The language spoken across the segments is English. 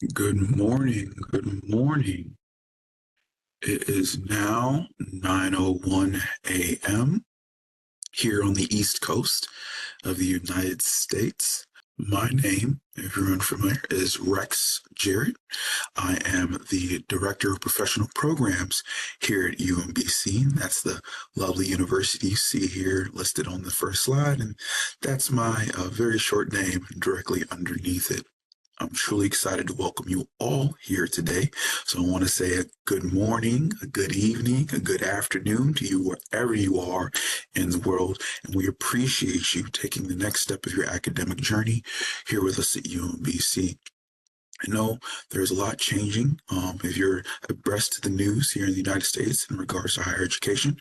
Good morning. Good morning. It is now 9:01 a.m. here on the East Coast of the United States. My name, if you're unfamiliar, is Rex Jarrett. I am the Director of Professional Programs here at UMBC. That's the lovely university you see here listed on the first slide, and that's my very short name directly underneath it. I'm truly excited to welcome you all here today. So I want to say a good morning, a good evening, a good afternoon to you wherever you are in the world. And we appreciate you taking the next step of your academic journey here with us at UMBC. I know there's a lot changing. If you're abreast of the news here in the United States in regards to higher education,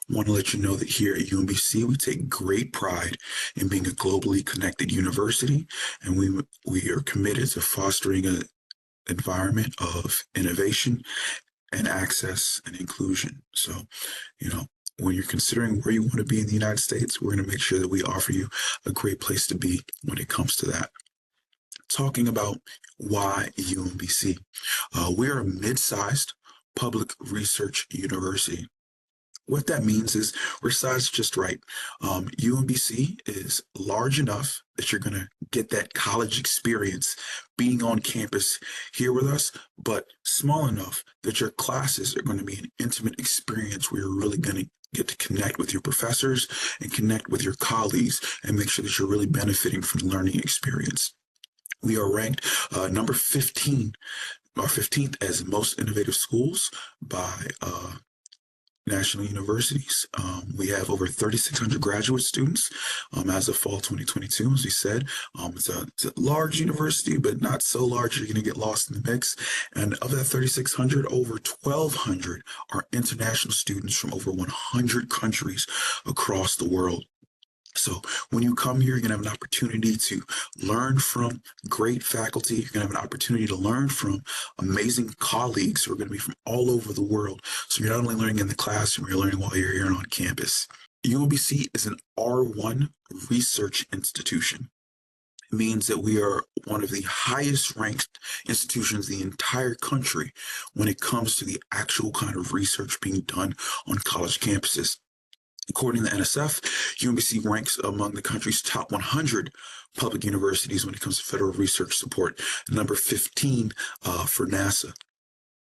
I want to let you know that here at UMBC, we take great pride in being a globally connected university, and we are committed to fostering an environment of innovation and access and inclusion. So, when you're considering where you want to be in the United States, we're going to make sure that we offer you a great place to be when it comes to that. Talking about why UMBC. We're a mid-sized public research university. What that means is we're sized just right. UMBC is large enough that you're going to get that college experience being on campus here with us, but small enough that your classes are going to be an intimate experience where you're really going to get to connect with your professors and connect with your colleagues and make sure that you're really benefiting from the learning experience. We are ranked number 15, or 15th as most innovative schools by national universities. We have over 3,600 graduate students as of fall 2022, as we said. It's a large university, but not so large you're going to get lost in the mix. And of that 3,600, over 1,200 are international students from over 100 countries across the world. So when you come here, you're going to have an opportunity to learn from great faculty. You're going to have an opportunity to learn from amazing colleagues who are going to be from all over the world. So you're not only learning in the classroom, you're learning while you're here on campus. UMBC is an R1 research institution. It means that we are one of the highest ranked institutions in the entire country when it comes to the actual kind of research being done on college campuses. According to NSF, UMBC ranks among the country's top 100 public universities when it comes to federal research support, number 15 for NASA.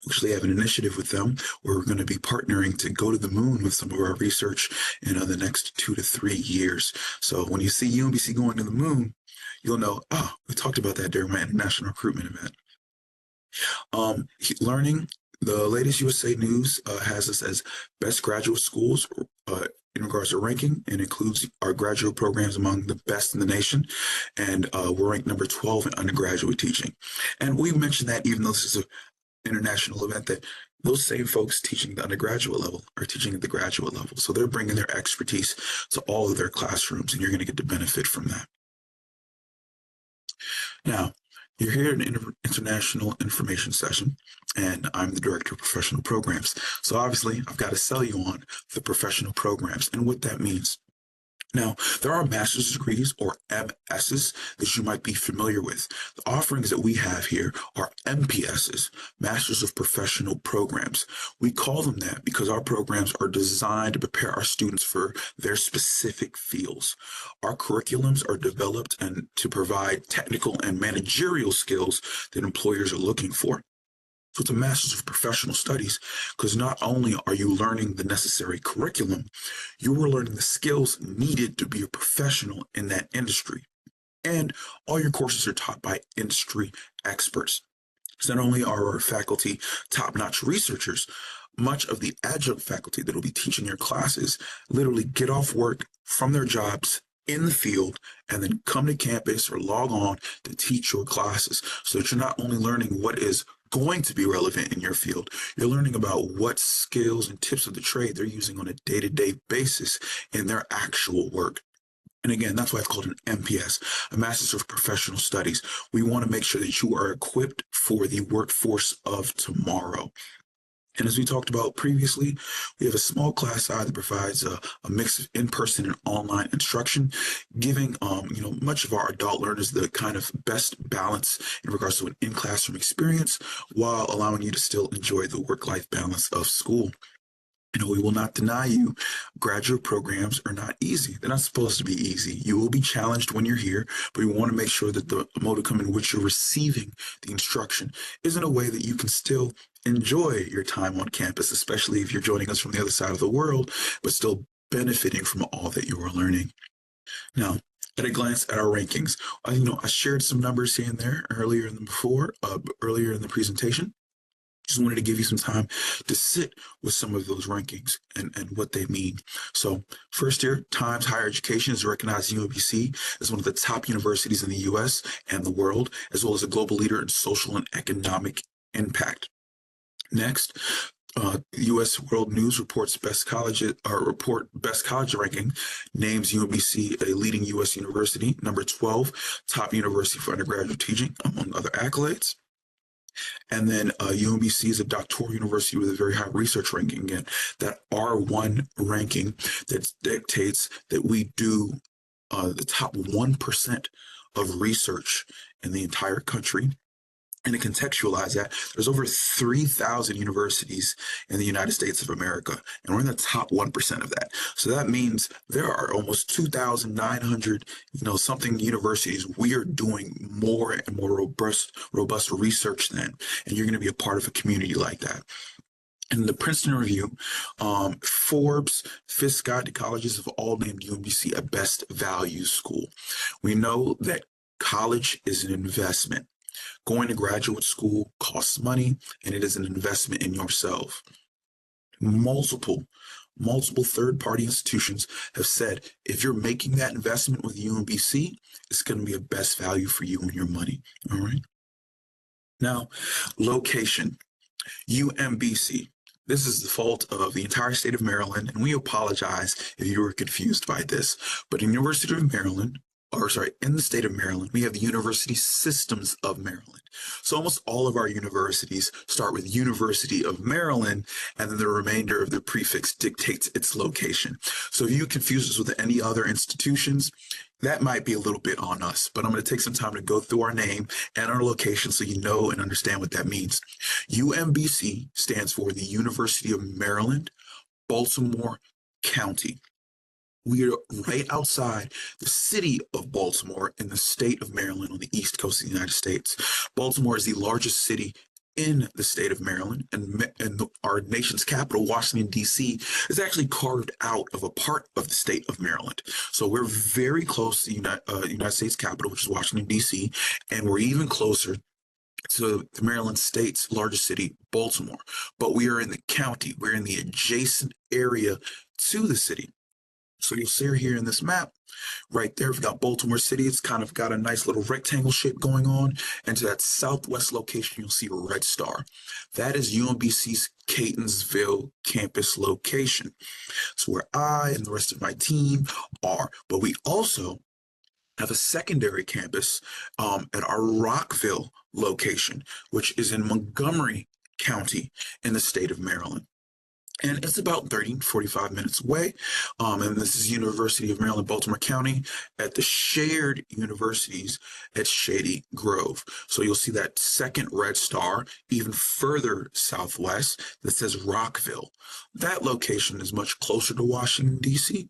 We actually have an initiative with them where we're going to be partnering to go to the moon with some of our research in the next 2 to 3 years. So when you see UMBC going to the moon, you'll know, oh, we talked about that during my international recruitment event. Learning, the latest USA News has us as best graduate schools in regards to ranking, and includes our graduate programs among the best in the nation. And we're ranked number 12 in undergraduate teaching. And we mentioned that even though this is an international event, that those same folks teaching the undergraduate level are teaching at the graduate level. So they're bringing their expertise to all of their classrooms, and you're going to get to benefit from that. Now, you're here in an international information session, and I'm the Director of Professional Programs. So obviously, I've got to sell you on the professional programs and what that means. Now, there are master's degrees, or MSs, that you might be familiar with. The offerings that we have here are MPSs, Masters of Professional Programs. We call them that because our programs are designed to prepare our students for their specific fields. Our curriculums are developed and to provide technical and managerial skills that employers are looking for. So it's a Master's of Professional Studies because not only are you learning the necessary curriculum, you are learning the skills needed to be a professional in that industry. And all your courses are taught by industry experts. So not only are our faculty top-notch researchers, much of the adjunct faculty that will be teaching your classes literally get off work from their jobs in the field and then come to campus or log on to teach your classes, so that you're not only learning what is going to be relevant in your field, you're learning about what skills and tips of the trade they're using on a day-to-day basis in their actual work. And again, that's why it's called an MPS, a Master's of Professional Studies. We want to make sure that you are equipped for the workforce of tomorrow. And as we talked about previously, we have a small class size that provides a mix of in-person and online instruction, giving much of our adult learners the kind of best balance in regards to an in-classroom experience, while allowing you to still enjoy the work-life balance of school. We will not deny you. Graduate programs are not easy. They're not supposed to be easy. You will be challenged when you're here, but we want to make sure that the modicum in which you're receiving the instruction is in a way that you can still enjoy your time on campus, especially if you're joining us from the other side of the world, but still benefiting from all that you are learning. Now, at a glance at our rankings, I shared some numbers here and there earlier in the presentation. Just wanted to give you some time to sit with some of those rankings and what they mean. So first year, Times Higher Education is recognized UMBC as one of the top universities in the US and the world, as well as a global leader in social and economic impact. Next, U.S. World News reports best college ranking, names UMBC a leading U.S. university, number 12, top university for undergraduate teaching, among other accolades. And then UMBC is a doctoral university with a very high research ranking. Again, that R1 ranking that dictates that we do the top 1% of research in the entire country. And to contextualize that, there's over 3,000 universities in the United States of America, and we're in the top 1% of that. So that means there are almost 2,900, something universities. We are doing more and more robust research then, and you're going to be a part of a community like that. In the Princeton Review, Forbes, Fisk Guide to Colleges have all named UMBC a best value school. We know that college is an investment. Going to graduate school costs money, and it is an investment in yourself. Multiple third-party institutions have said if you're making that investment with UMBC, it's going to be a best value for you and your money. All right. Now, location. UMBC. This is the fault of the entire state of Maryland, and we apologize if you were confused by this. But in University of Maryland, in the state of Maryland, we have the University Systems of Maryland. So almost all of our universities start with University of Maryland, and then the remainder of the prefix dictates its location. So if you confuse us with any other institutions, that might be a little bit on us, but I'm going to take some time to go through our name and our location so you know and understand what that means. UMBC stands for the University of Maryland, Baltimore County. We are right outside the city of Baltimore in the state of Maryland on the East Coast of the United States. Baltimore is the largest city in the state of Maryland, and our nation's capital, Washington, D.C., is actually carved out of a part of the state of Maryland. So we're very close to the United States capital, which is Washington, D.C., and we're even closer to the Maryland state's largest city, Baltimore. But we are in the county. We're in the adjacent area to the city. So you'll see here in this map, right there, we've got Baltimore City. It's kind of got a nice little rectangle shape going on. And to that southwest location, you'll see a red star. That is UMBC's Catonsville campus location. It's where I and the rest of my team are. But we also have a secondary campus at our Rockville location, which is in Montgomery County in the state of Maryland. And it's about 45 minutes away. And this is University of Maryland, Baltimore County at the shared universities at Shady Grove. So you'll see that second red star even further southwest that says Rockville. That location is much closer to Washington, D.C.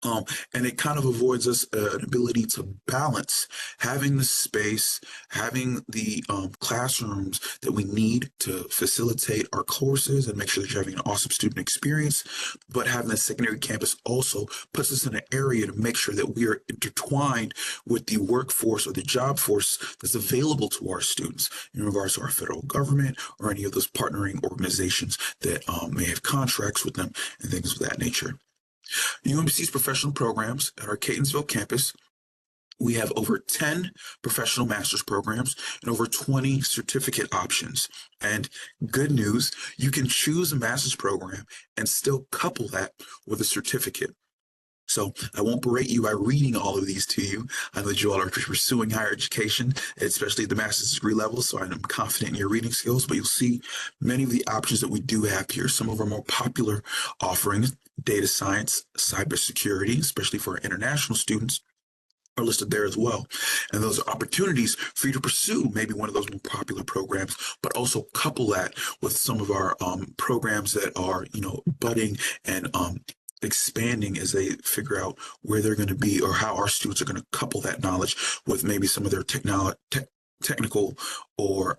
And it kind of avoids us an ability to balance having the space, having the classrooms that we need to facilitate our courses and make sure that you're having an awesome student experience. But having the secondary campus also puts us in an area to make sure that we are intertwined with the workforce or the job force that's available to our students in regards to our federal government or any of those partnering organizations that may have contracts with them and things of that nature. UMBC's professional programs at our Catonsville campus, we have over 10 professional master's programs and over 20 certificate options. And good news, you can choose a master's program and still couple that with a certificate. So I won't berate you by reading all of these to you. I know that you all are pursuing higher education, especially at the master's degree level, so I'm confident in your reading skills, but you'll see many of the options that we do have here. Some of our more popular offerings, data science, cybersecurity, especially for our international students, are listed there as well. And those are opportunities for you to pursue maybe one of those more popular programs, but also couple that with some of our programs that are, budding and expanding as they figure out where they're going to be or how our students are going to couple that knowledge with maybe some of their technical or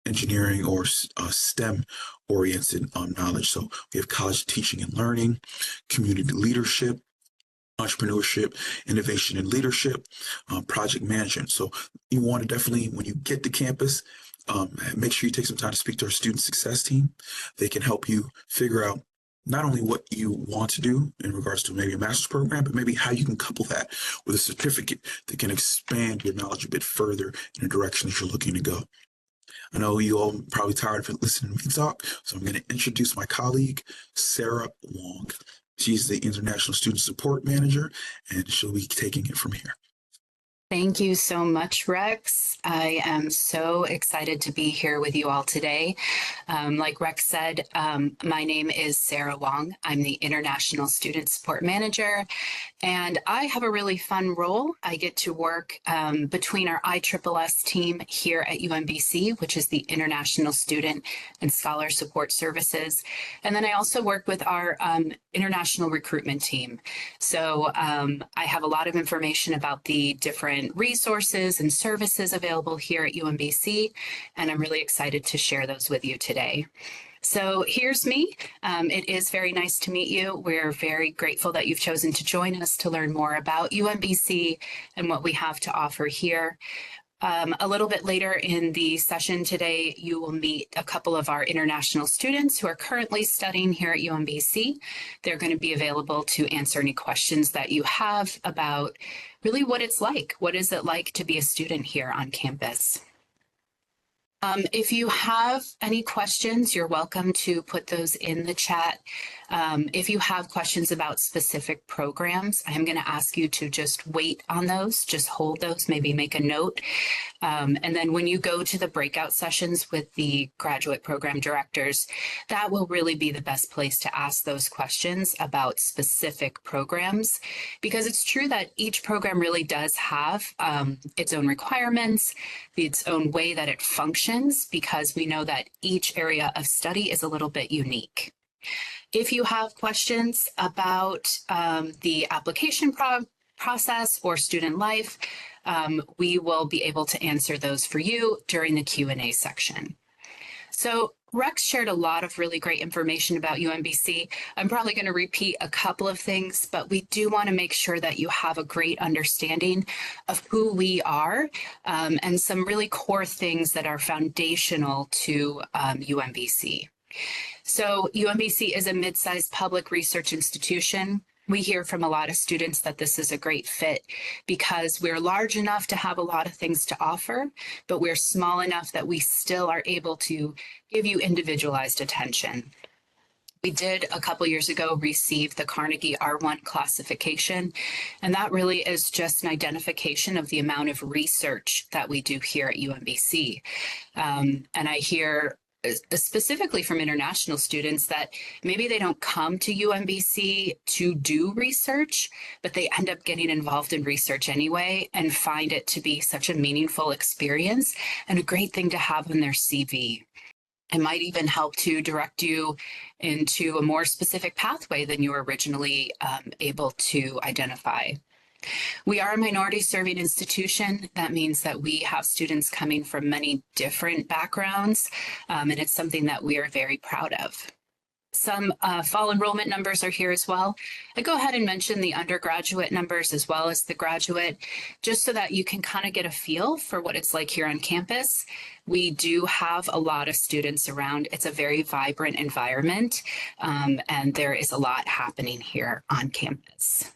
engineering or STEM oriented knowledge. So we have college teaching and learning, community leadership, entrepreneurship, innovation and leadership, project management. So you want to definitely, when you get to campus, make sure you take some time to speak to our student success team. They can help you figure out not only what you want to do in regards to maybe a master's program, but maybe how you can couple that with a certificate that can expand your knowledge a bit further in a direction that you're looking to go. I know you all are probably tired of listening to me talk, so I'm going to introduce my colleague, Sarah Wong. She's the International Student Support Manager, and she'll be taking it from here. Thank you so much, Rex. I am so excited to be here with you all today. Like Rex said, my name is Sarah Wong. I'm the International Student Support Manager, and I have a really fun role. I get to work between our ISSS team here at UMBC, which is the International Student and Scholar Support Services. And then I also work with our international recruitment team. So I have a lot of information about the different resources and services available here at UMBC, and I'm really excited to share those with you today. So here's me. It is very nice to meet you. We're very grateful that you've chosen to join us to learn more about UMBC and what we have to offer here. A little bit later in the session today, you will meet a couple of our international students who are currently studying here at UMBC. They're going to be available to answer any questions that you have about really what it's like. What is it like to be a student here on campus? If you have any questions, you're welcome to put those in the chat. If you have questions about specific programs, I'm going to ask you to just wait on those, just hold those, maybe make a note. And then when you go to the breakout sessions with the graduate program directors, that will really be the best place to ask those questions about specific programs, because it's true that each program really does have its own requirements, its own way that it functions, because we know that each area of study is a little bit unique. If you have questions about the application process or student life, we will be able to answer those for you during the Q&A section. So Rex shared a lot of really great information about UMBC. I'm probably going to repeat a couple of things, but we do want to make sure that you have a great understanding of who we are and some really core things that are foundational to UMBC. So UMBC is a mid-sized public research institution. We hear from a lot of students that this is a great fit because we're large enough to have a lot of things to offer, but we're small enough that we still are able to give you individualized attention. We did a couple years ago receive the Carnegie R1 classification, and that really is just an identification of the amount of research that we do here at UMBC. And I hear specifically from international students that maybe they don't come to UMBC to do research, but they end up getting involved in research anyway and find it to be such a meaningful experience and a great thing to have on their CV. It might even help to direct you into a more specific pathway than you were originally able to identify. We are a minority serving institution. That means that we have students coming from many different backgrounds, and it's something that we are very proud of. Some fall enrollment numbers are here as well. I go ahead and mention the undergraduate numbers as well as the graduate, just so that you can kind of get a feel for what it's like here on campus. We do have a lot of students around. It's a very vibrant environment, and there is a lot happening here on campus.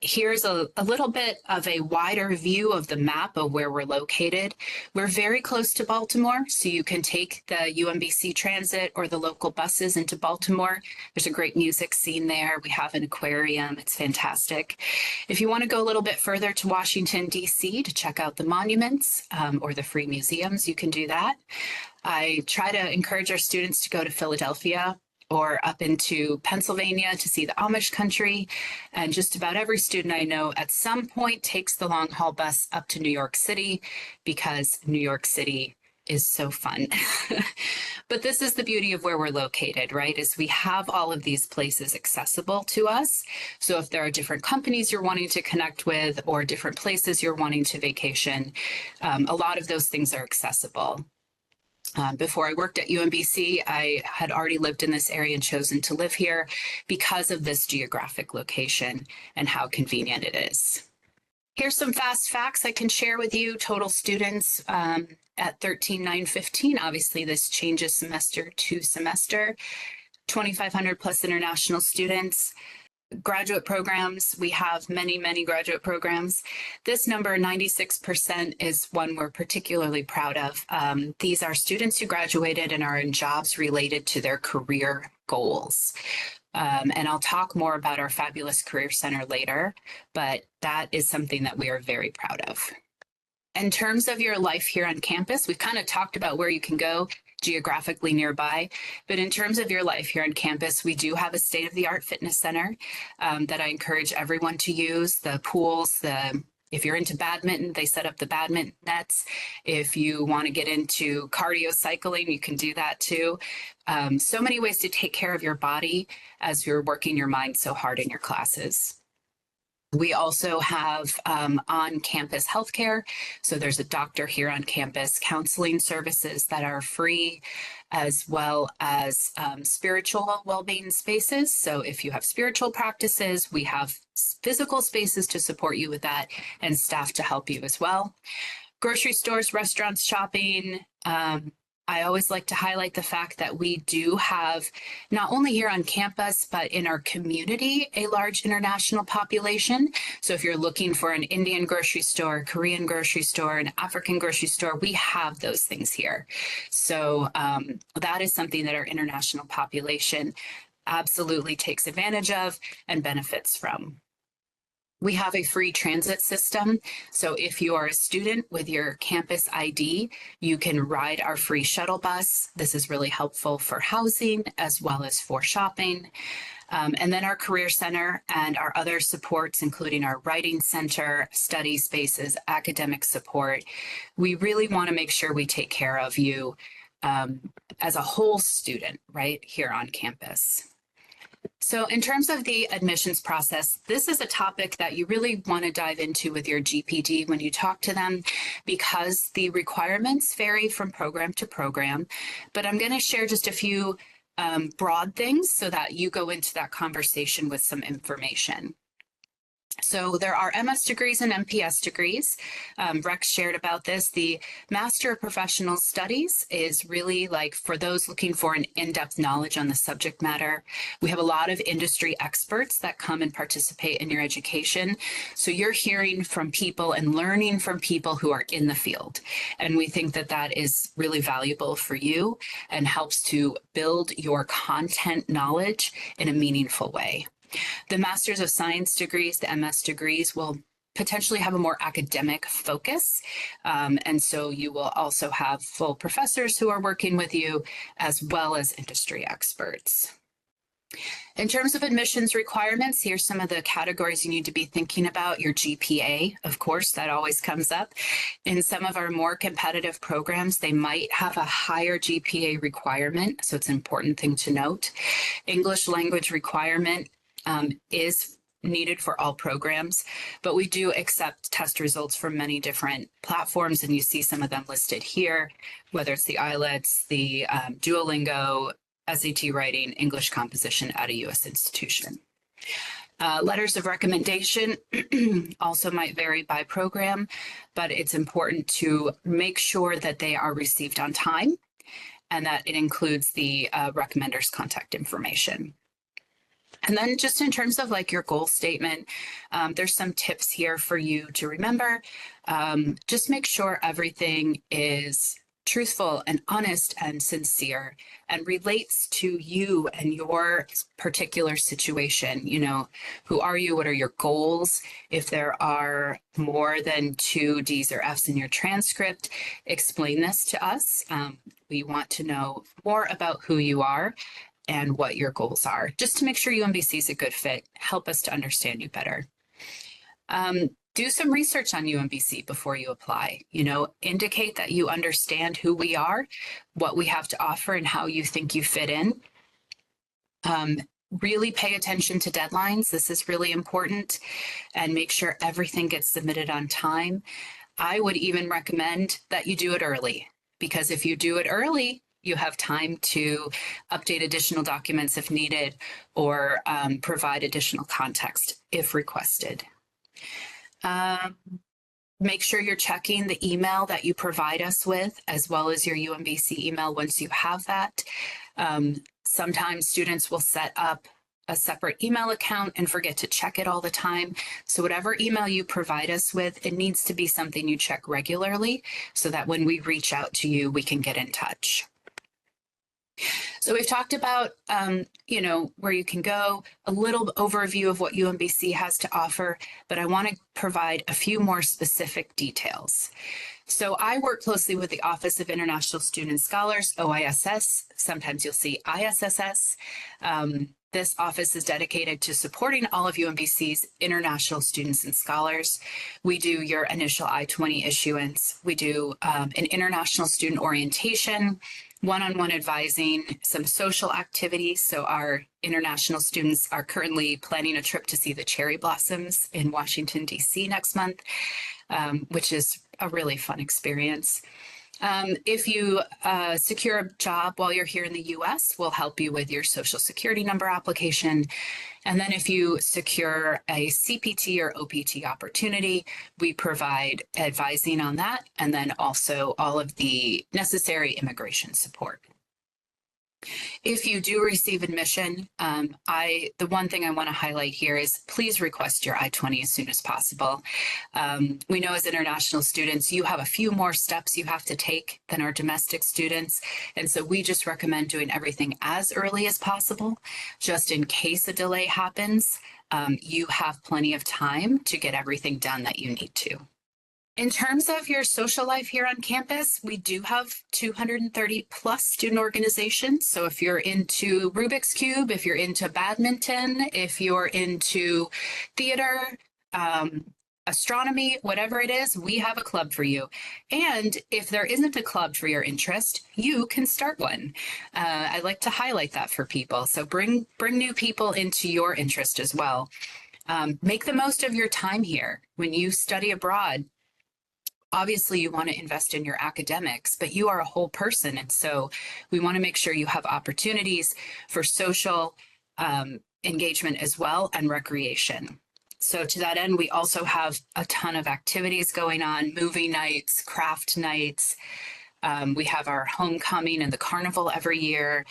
Here's a little bit of a wider view of the map of where we're located. We're very close to Baltimore, so you can take the UMBC transit or the local buses into Baltimore. There's a great music scene there. We have an aquarium. It's fantastic. If you want to go a little bit further to Washington, D.C. to check out the monuments or the free museums, you can do that. I try to encourage our students to go to Philadelphia or up into Pennsylvania to see the Amish country. And just about every student I know at some point takes the long haul bus up to New York City because New York City is so fun. But this is the beauty of where we're located, right? Is we have all of these places accessible to us. So if there are different companies you're wanting to connect with or different places you're wanting to vacation, a lot of those things are accessible. Before I worked at UMBC, I had already lived in this area and chosen to live here because of this geographic location and how convenient it is. Here's some fast facts I can share with you. Total students at 13,915. Obviously, this changes semester to semester. 2,500 plus international students. Graduate programs, we have many, many graduate programs. This number, 96%, is one we're particularly proud of. These are students who graduated and are in jobs related to their career goals. And I'll talk more about our fabulous Career Center later, but that is something that we are very proud of. In terms of your life here on campus, we've kind of talked about where you can go geographically nearby, but in terms of your life here on campus, we do have a state-of-the-art fitness center that I encourage everyone to use. The pools, if you're into badminton, they set up the badminton nets. If you want to get into cardio cycling, you can do that too. So many ways to take care of your body as you're working your mind so hard in your classes. We also have on-campus healthcare. So there's a doctor here on campus, counseling services that are free, as well as spiritual well-being spaces. So if you have spiritual practices, we have physical spaces to support you with that and staff to help you as well. Grocery stores, restaurants, shopping. I always like to highlight the fact that we do have, not only here on campus, but in our community, a large international population. So if you're looking for an Indian grocery store, Korean grocery store, an African grocery store, we have those things here. So that is something that our international population absolutely takes advantage of and benefits from. We have a free transit system. So if you are a student with your campus ID, you can ride our free shuttle bus. This is really helpful for housing as well as for shopping. And then our Career Center and our other supports, including our Writing Center, study spaces, academic support. We really want to make sure we take care of you as a whole student right here on campus. So in terms of the admissions process, this is a topic that you really want to dive into with your GPD when you talk to them because the requirements vary from program to program. But I'm going to share just a few broad things so that you go into that conversation with some information. So there are MS degrees and MPS degrees. Rex shared about this. The Master of Professional Studies is really like for those looking for an in-depth knowledge on the subject matter. We have a lot of industry experts that come and participate in your education. So you're hearing from people and learning from people who are in the field. And we think that that is really valuable for you and helps to build your content knowledge in a meaningful way. The Masters of Science degrees, the MS degrees, will potentially have a more academic focus. And so you will also have full professors who are working with you as well as industry experts. In terms of admissions requirements, here's some of the categories you need to be thinking about. Your GPA, of course, that always comes up. In some of our more competitive programs, they might have a higher GPA requirement, so it's an important thing to note. English language requirement is needed for all programs, but we do accept test results from many different platforms, and you see some of them listed here, whether it's the IELTS, the Duolingo, SAT writing, English composition at a U.S. institution. Letters of recommendation also might vary by program, but it's important to make sure that they are received on time and that it includes the recommender's contact information. And then just in terms of like your goal statement, there's some tips here for you to remember. Just make sure everything is truthful and honest and sincere and relates to you and your particular situation. You know, who are you? What are your goals? If there are more than 2 D's or F's in your transcript, explain this to us. We want to know more about who you are and what your goals are, just to make sure UMBC is a good fit, help us to understand you better. Do some research on UMBC before you apply. You know, indicate that you understand who we are, what we have to offer, and how you think you fit in. Really pay attention to deadlines. This is really important, and make sure everything gets submitted on time. I would even recommend that you do it early, because if you do it early, you have time to update additional documents if needed, or provide additional context if requested. Make sure you're checking the email that you provide us with, as well as your UMBC email once you have that. Sometimes students will set up a separate email account and forget to check it all the time. So whatever email you provide us with, it needs to be something you check regularly so that when we reach out to you, we can get in touch. So we've talked about, you know, where you can go, a little overview of what UMBC has to offer, but I want to provide a few more specific details. So I work closely with the Office of International Student Scholars, OISS. Sometimes you'll see ISSS. This office is dedicated to supporting all of UMBC's international students and scholars. We do your initial I-20 issuance. We do an international student orientation, one-on-one advising, some social activities. So our international students are currently planning a trip to see the cherry blossoms in Washington, D.C. next month, which is a really fun experience. If you secure a job while you're here in the US, we'll help you with your social security number application. And then if you secure a CPT or OPT opportunity, we provide advising on that, and then also all of the necessary immigration support. If you do receive admission, the one thing I want to highlight here is please request your I-20 as soon as possible. We know as international students, you have a few more steps you have to take than our domestic students. And so we just recommend doing everything as early as possible, just in case a delay happens. You have plenty of time to get everything done that you need to. In terms of your social life here on campus, we do have 230 plus student organizations. So if you're into Rubik's Cube, if you're into badminton, if you're into theater, astronomy, whatever it is, we have a club for you. And if there isn't a club for your interest, you can start one. I like to highlight that for people. So bring new people into your interest as well. Make the most of your time here. When you study abroad, obviously you want to invest in your academics, but you are a whole person. And so we want to make sure you have opportunities for social engagement as well, and recreation. So to that end, we also have a ton of activities going on, movie nights, craft nights. We have our homecoming and the carnival every year.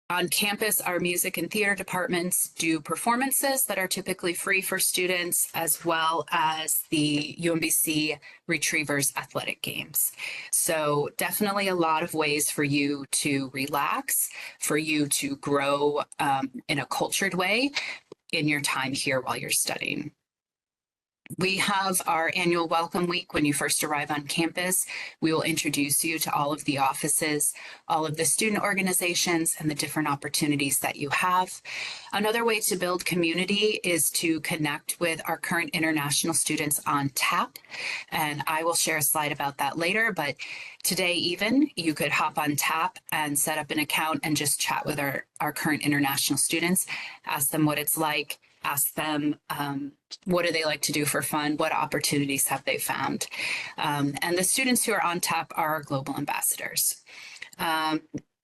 On campus, our music and theater departments do performances that are typically free for students, as well as the UMBC Retrievers athletic games. So definitely a lot of ways for you to relax, for you to grow in a cultured way in your time here while you're studying. We have our annual welcome week when you first arrive on campus. We will introduce you to all of the offices, all of the student organizations, and the different opportunities that you have. Another way to build community is to connect with our current international students on TAP. And I will share a slide about that later, but today even, you could hop on TAP and set up an account and just chat with our current international students, ask them what it's like, ask them what do they like to do for fun, what opportunities have they found. And the students who are on TAP are our global ambassadors.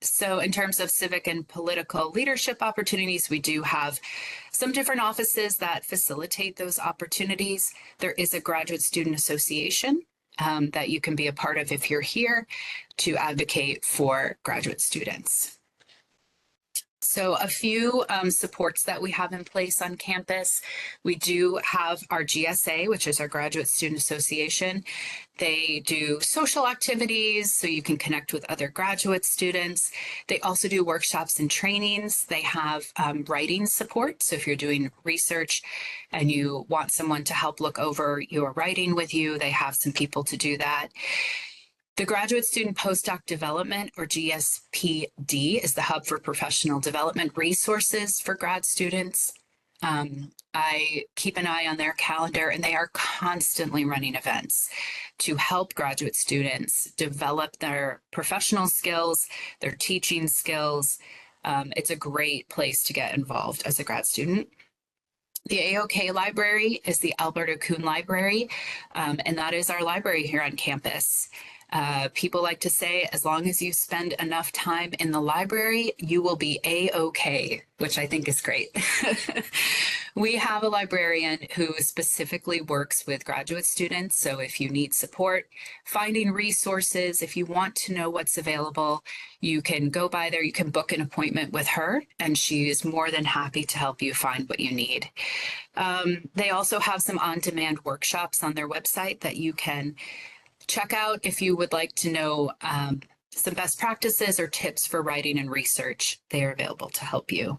So in terms of civic and political leadership opportunities, we do have some different offices that facilitate those opportunities. There is a graduate student association that you can be a part of if you're here to advocate for graduate students. So a few supports that we have in place on campus. We do have our GSA, which is our Graduate Student Association. They do social activities so you can connect with other graduate students. They also do workshops and trainings. They have writing support. So if you're doing research and you want someone to help look over your writing with you, they have some people to do that. The Graduate Student Postdoc Development, or GSPD, is the hub for professional development resources for grad students. I keep an eye on their calendar, and they are constantly running events to help graduate students develop their professional skills, their teaching skills. It's a great place to get involved as a grad student. The AOK Library is the Alberta Kuhn Library, and that is our library here on campus. People like to say, as long as you spend enough time in the library, you will be A-OK, which I think is great. We have a librarian who specifically works with graduate students. So if you need support, finding resources, if you want to know what's available, you can go by there, you can book an appointment with her, and she is more than happy to help you find what you need. They also have some on-demand workshops on their website that you can check out if you would like to know some best practices or tips for writing and research. They are available to help you.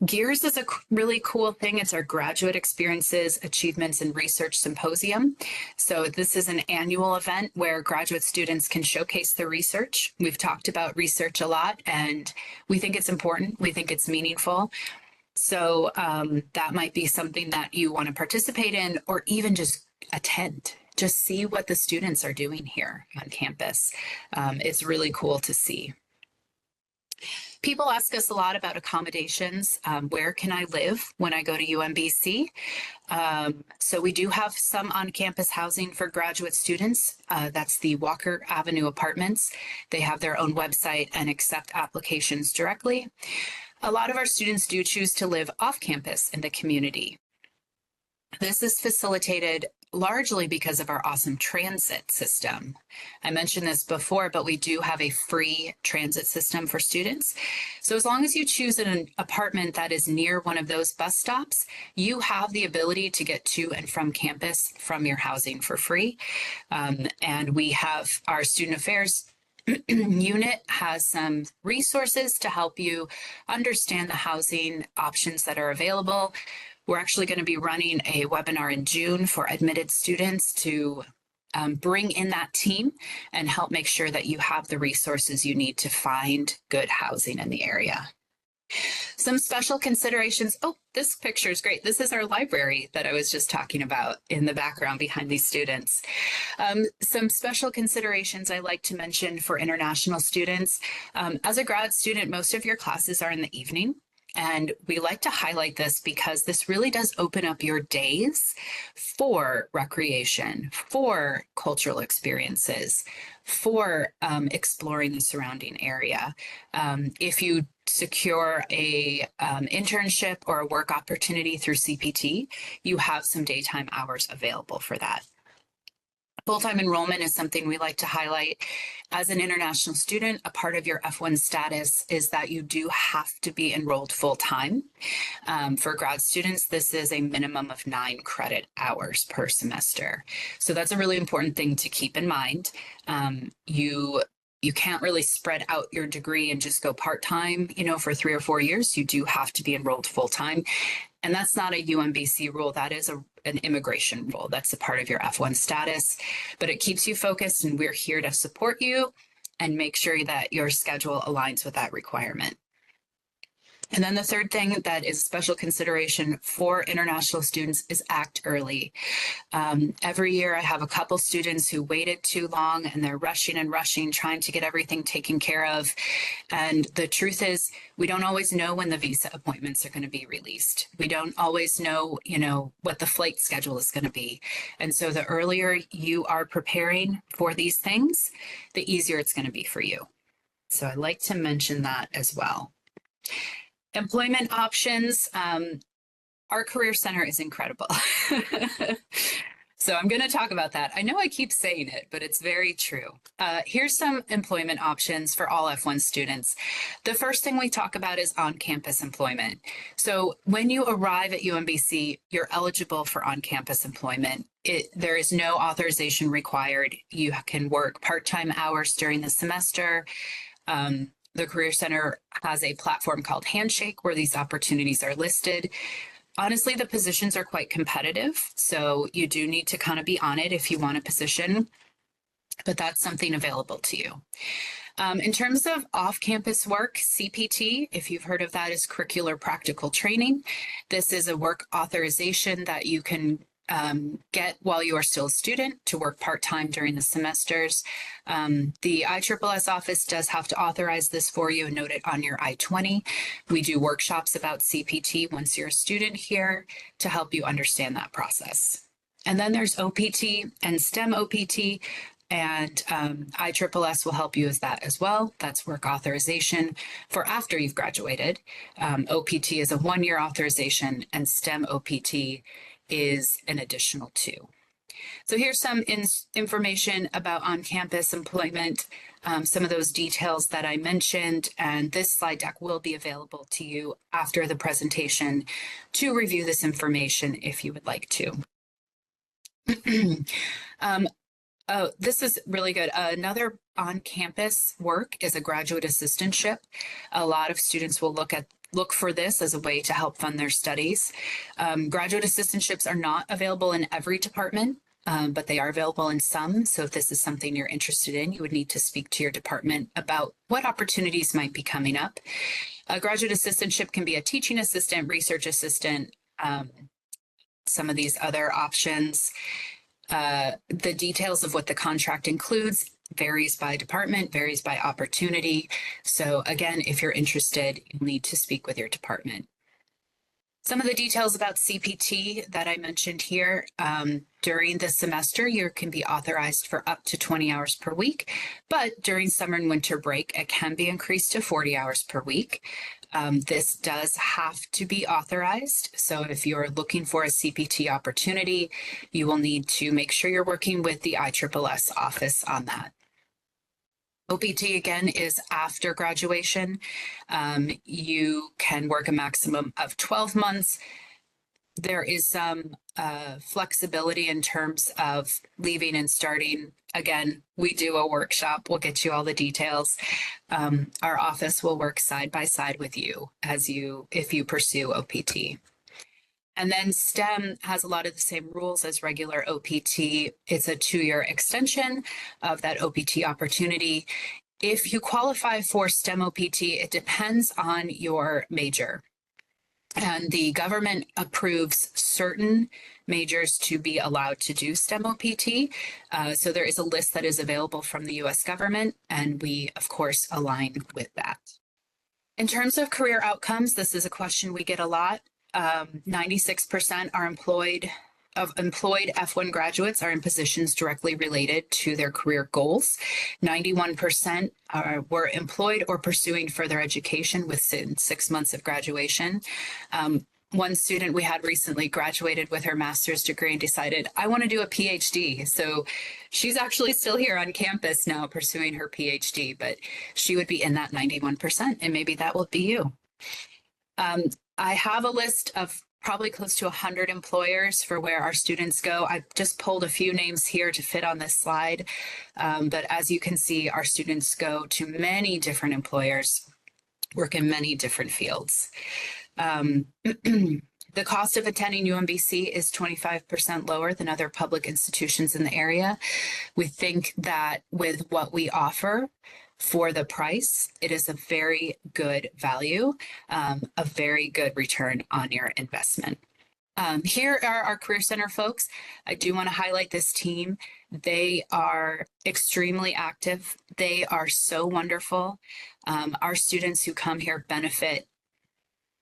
GEARS is a really cool thing. It's our Graduate Experiences, Achievements, and Research Symposium. So this is an annual event where graduate students can showcase their research. We've talked about research a lot, and we think it's important. We think it's meaningful. So that might be something that you want to participate in, or even just attend. Just see what the students are doing here on campus. It's really cool to see. People ask us a lot about accommodations. Where can I live when I go to UMBC? So we do have some on-campus housing for graduate students. That's the Walker Avenue Apartments. They have their own website and accept applications directly. A lot of our students do choose to live off campus in the community. This is facilitated largely because of our awesome transit system. I mentioned this before, but we do have a free transit system for students. So as long as you choose an apartment that is near one of those bus stops, you have the ability to get to and from campus from your housing for free. And we have our student affairs unit has some resources to help you understand the housing options that are available. We're actually going to be running a webinar in June for admitted students to bring in that team and help make sure that you have the resources you need to find good housing in the area. Some special considerations. Oh, this picture is great. This is our library that I was just talking about in the background behind these students. Some special considerations I like to mention for international students. As a grad student, most of your classes are in the evening. And we like to highlight this because this really does open up your days for recreation, for cultural experiences, for exploring the surrounding area. If you secure a internship or a work opportunity through CPT, you have some daytime hours available for that. Full-time enrollment is something we like to highlight. As an international student, a part of your F1 status is that you do have to be enrolled full-time. For grad students, this is a minimum of 9 credit hours per semester. So that's a really important thing to keep in mind. You can't really spread out your degree and just go part-time, for 3 or 4 years. You do have to be enrolled full-time. And that's not a UMBC rule. That is an immigration rule. That's a part of your F1 status, but it keeps you focused, and we're here to support you and make sure that your schedule aligns with that requirement. And then the third thing that is special consideration for international students is act early. Every year I have a couple students who waited too long, and they're rushing and rushing, trying to get everything taken care of. And the truth is, we don't always know when the visa appointments are going to be released. We don't always know, what the flight schedule is going to be. And so the earlier you are preparing for these things, the easier it's going to be for you. So I like to mention that as well. Employment options. Our Career Center is incredible. So I'm going to talk about that. I know I keep saying it, but it's very true. Here's some employment options for all F1 students. The first thing we talk about is on-campus employment. So when you arrive at UMBC, you're eligible for on-campus employment. There is no authorization required. You can work part-time hours during the semester. The Career Center has a platform called Handshake where these opportunities are listed. Honestly, the positions are quite competitive, so you do need to kind of be on it if you want a position, but that's something available to you. In terms of off-campus work, CPT, if you've heard of that, is curricular practical training. This is a work authorization that you can get while you are still a student to work part-time during the semesters. The ISSS office does have to authorize this for you and note it on your I-20. We do workshops about CPT once you're a student here to help you understand that process. And then there's OPT and STEM OPT, and ISSS will help you with that as well. That's work authorization for after you've graduated. OPT is a 1-year authorization, and STEM OPT is an additional 2. So here's some information about on-campus employment, some of those details that I mentioned, and this slide deck will be available to you after the presentation to review this information if you would like to. Oh, this is really good. Another on-campus work is a graduate assistantship. A lot of students will look for this as a way to help fund their studies. Graduate assistantships are not available in every department, but they are available in some. So if this is something you're interested in, you would need to speak to your department about what opportunities might be coming up. A graduate assistantship can be a teaching assistant, research assistant, some of these other options. The details of what the contract includes varies by department, varies by opportunity. So again, if you're interested, you'll need to speak with your department. Some of the details about CPT that I mentioned here, during the semester, you can be authorized for up to 20 hours per week, but during summer and winter break, it can be increased to 40 hours per week. This does have to be authorized. So if you're looking for a CPT opportunity, you will need to make sure you're working with the ISSS office on that. OPT, again, is after graduation. You can work a maximum of 12 months. There is some flexibility in terms of leaving and starting. Again, we do a workshop. We'll get you all the details. Our office will work side by side with you if you pursue OPT. And then STEM has a lot of the same rules as regular OPT. It's a 2-year extension of that OPT opportunity. If you qualify for STEM OPT, it depends on your major. And the government approves certain majors to be allowed to do STEM OPT. So there is a list that is available from the US government, and we, of course, align with that. In terms of career outcomes, this is a question we get a lot. 96% are employed F1 graduates are in positions directly related to their career goals. 91% were employed or pursuing further education within 6 months of graduation. One student we had recently graduated with her master's degree and decided, I want to do a PhD. So she's actually still here on campus now pursuing her PhD, but she would be in that 91%, and maybe that will be you. I have a list of probably close to 100 employers for where our students go. I just pulled a few names here to fit on this slide. But as you can see, our students go to many different employers, work in many different fields. The cost of attending UMBC is 25% lower than other public institutions in the area. We think that with what we offer, for the price, it is a very good value, a very good return on your investment. Here are our Career Center folks. I do want to highlight this team. They are extremely active. They are so wonderful. Our students who come here benefit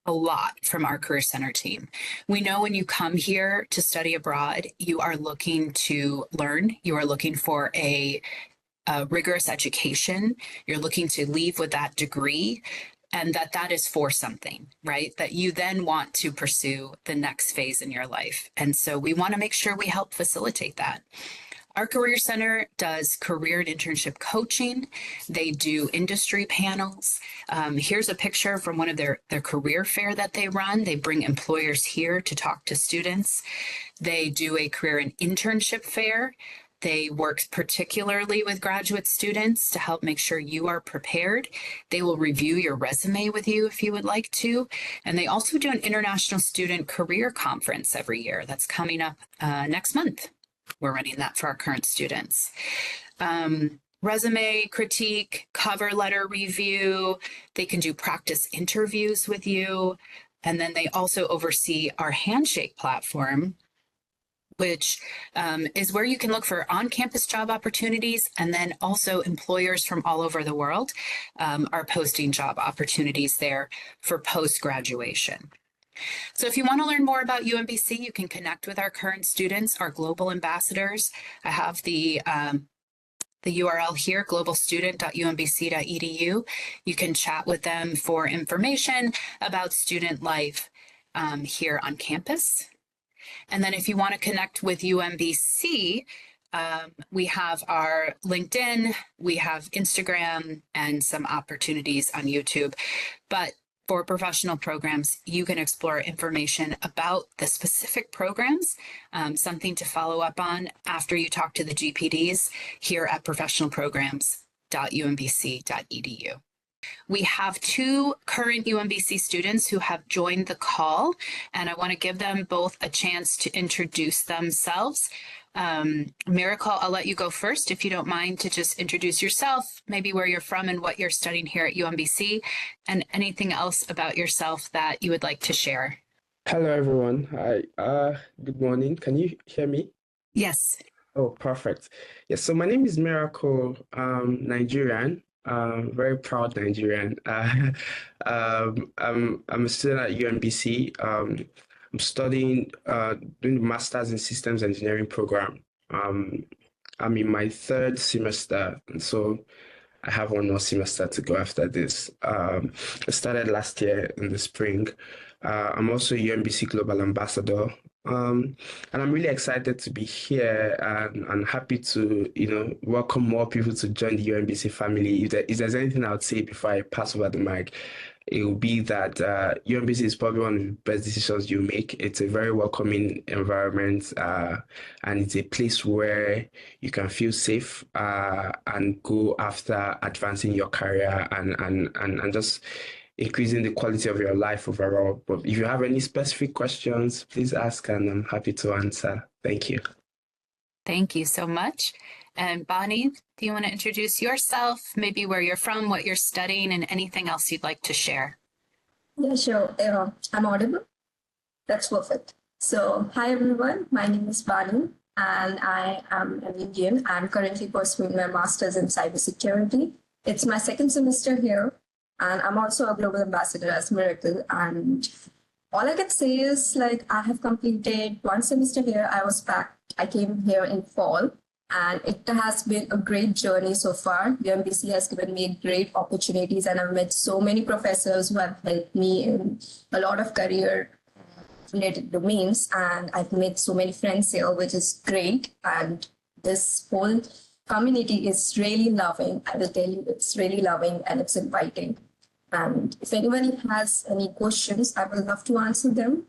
a lot from our Career Center team. We know when you come here to study abroad, you are looking to learn. You are looking for a rigorous education. You're looking to leave with that degree. and that is for something, right? That you then want to pursue the next phase in your life. And so we want to make sure we help facilitate that. Our Career Center does career and internship coaching. They do industry panels. Here's a picture from one of their career fair that they run. They bring employers here to talk to students. They do a career and internship fair. They work particularly with graduate students to help make sure you are prepared. They will review your resume with you if you would like to. And they also do an International Student Career Conference every year. That's coming up next month. We're running that for our current students. Resume critique, cover letter review. They can do practice interviews with you. And then they also oversee our Handshake platform, which is where you can look for on-campus job opportunities. And then also employers from all over the world are posting job opportunities there for post-graduation. So if you want to learn more about UMBC, you can connect with our current students, our global ambassadors. I have the URL here, globalstudent.umbc.edu. You can chat with them for information about student life here on campus. And then if you want to connect with UMBC, we have our LinkedIn, we have Instagram, and some opportunities on YouTube. But for professional programs, you can explore information about the specific programs, something to follow up on after you talk to the GPDs here at professionalprograms.umbc.edu. We have 2 current UMBC students who have joined the call, and I want to give them both a chance to introduce themselves. Miracle, I'll let you go first if you don't mind to just introduce yourself, maybe where you're from and what you're studying here at UMBC, and anything else about yourself that you would like to share. Hello, everyone. Hi. Good morning. Can you hear me? Yes. Oh, perfect. Yes. So my name is Miracle, Nigerian. Very proud Nigerian. I'm a student at UMBC. I'm studying doing the Masters in Systems Engineering program. I'm in my 3rd semester, and so I have one more semester to go after this. I started last year in the spring. I'm also a UMBC Global Ambassador. And I'm really excited to be here and happy to, welcome more people to join the UMBC family. If there's anything I would say before I pass over the mic, it will be that UMBC is probably one of the best decisions you make. It's a very welcoming environment, and it's a place where you can feel safe and go after advancing your career and just increasing the quality of your life overall. But if you have any specific questions, please ask and I'm happy to answer. Thank you. Thank you so much. And Bonnie, do you want to introduce yourself, maybe where you're from, what you're studying, and anything else you'd like to share? Yeah, sure. I'm audible. That's perfect. So, hi everyone. My name is Bani, and I am an Indian. I'm currently pursuing my master's in cybersecurity. It's my 2nd semester here, and I'm also a global ambassador as Miracle. And all I can say is, I have completed 1 semester here. I came here in fall, and it has been a great journey so far. UMBC has given me great opportunities, and I've met so many professors who have helped me in a lot of career-related domains, and I've made so many friends here, which is great. And this whole community is really loving. I will tell you, it's really loving and it's inviting. And if anybody has any questions, I would love to answer them.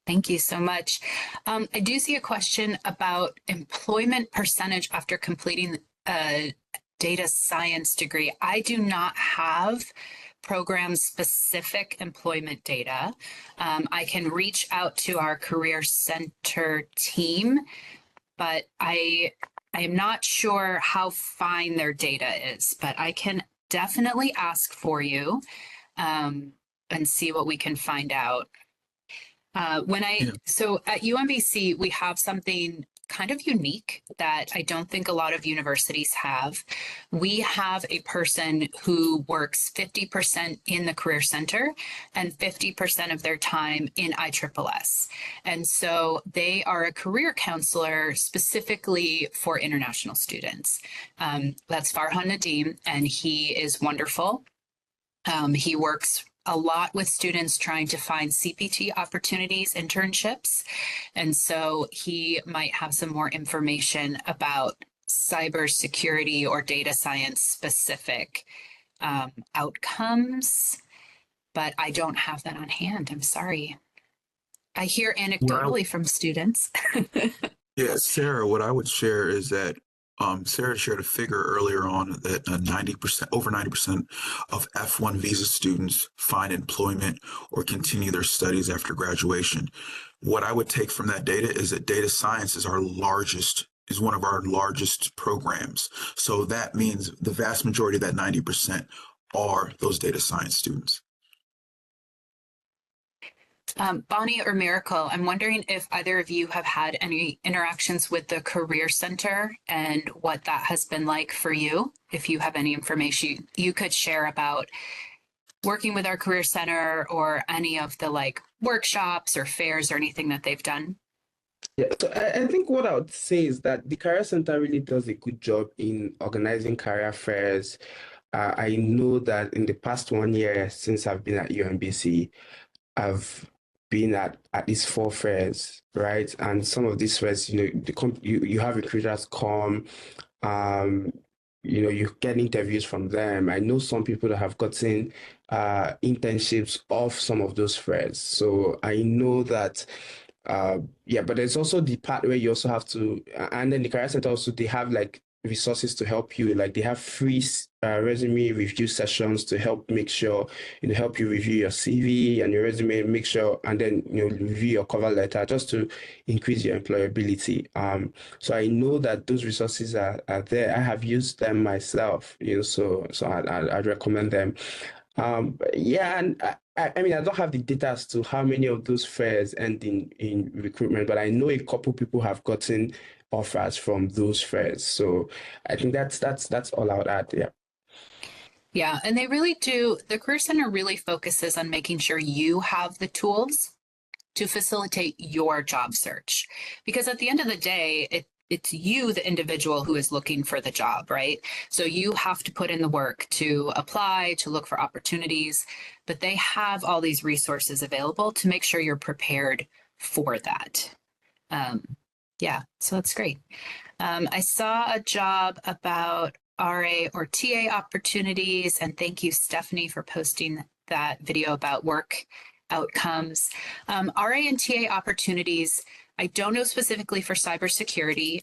Thank you so much. I do see a question about employment percentage after completing a data science degree. I do not have program-specific employment data. I can reach out to our Career Center team, but I am not sure how fine their data is, but I can definitely ask for you and see what we can find out. So at UMBC, we have something kind of unique that I don't think a lot of universities have. We have a person who works 50% in the Career Center and 50% of their time in ISSS. And so they are a career counselor specifically for international students. That's Farhan Nadeem, and he is wonderful. He works a lot with students trying to find CPT opportunities, internships. And so he might have some more information about cybersecurity or data science specific outcomes, but I don't have that on hand. I'm sorry. I hear anecdotally from students. Yeah, Sarah, what I would share is that Sarah shared a figure earlier on that 90%, over 90% of F1 visa students find employment or continue their studies after graduation. What I would take from that data is that data science is is one of our largest programs. So that means the vast majority of that 90% are those data science students. Bonnie or Miracle, I'm wondering if either of you have had any interactions with the Career Center and what that has been like for you. If you have any information you could share about working with our Career Center or any of the like workshops or fairs or anything that they've done. Yeah, so I think what I would say is that the Career Center really does a good job in organizing career fairs. I know that in the past 1 year since I've been at UMBC, I've been at least 4 fairs, right? And some of these fairs, you have recruiters come, um, you get interviews from them. I know some people that have gotten internships off some of those fairs. So I know that yeah, but there's also the part where you also have to, and then the Career Center also, they have like resources to help you. Like they have free resume review sessions to help make sure, help you review your CV and your resume, make sure, and then, review your cover letter just to increase your employability. So I know that those resources are there. I have used them myself, so I'd recommend them. Yeah, and I mean, I don't have the data as to how many of those fairs end in recruitment, but I know a couple people have gotten offers from those fairs. So I think that's all I would add. Yeah. Yeah, and they really do. The Career Center really focuses on making sure you have the tools to facilitate your job search. Because at the end of the day, it's you, the individual, who is looking for the job, right? So you have to put in the work to apply, to look for opportunities, but they have all these resources available to make sure you're prepared for that. Yeah, so that's great. I saw a job about RA or TA opportunities, and thank you, Stephanie, for posting that video about work outcomes. RA and TA opportunities, I don't know specifically for cybersecurity.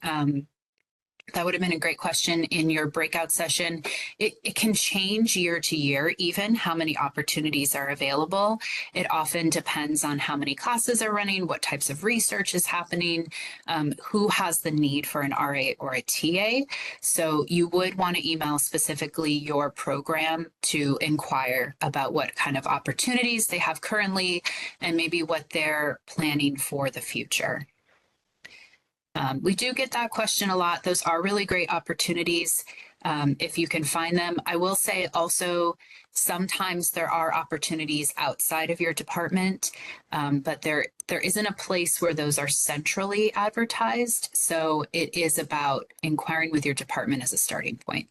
That would have been a great question in your breakout session. It can change year to year, even how many opportunities are available. It often depends on how many classes are running, what types of research is happening, who has the need for an RA or a TA. So you would want to email specifically your program to inquire about what kind of opportunities they have currently and maybe what they're planning for the future. We do get that question a lot. Those are really great opportunities if you can find them. I will say also, sometimes there are opportunities outside of your department, but there isn't a place where those are centrally advertised. So it is about inquiring with your department as a starting point.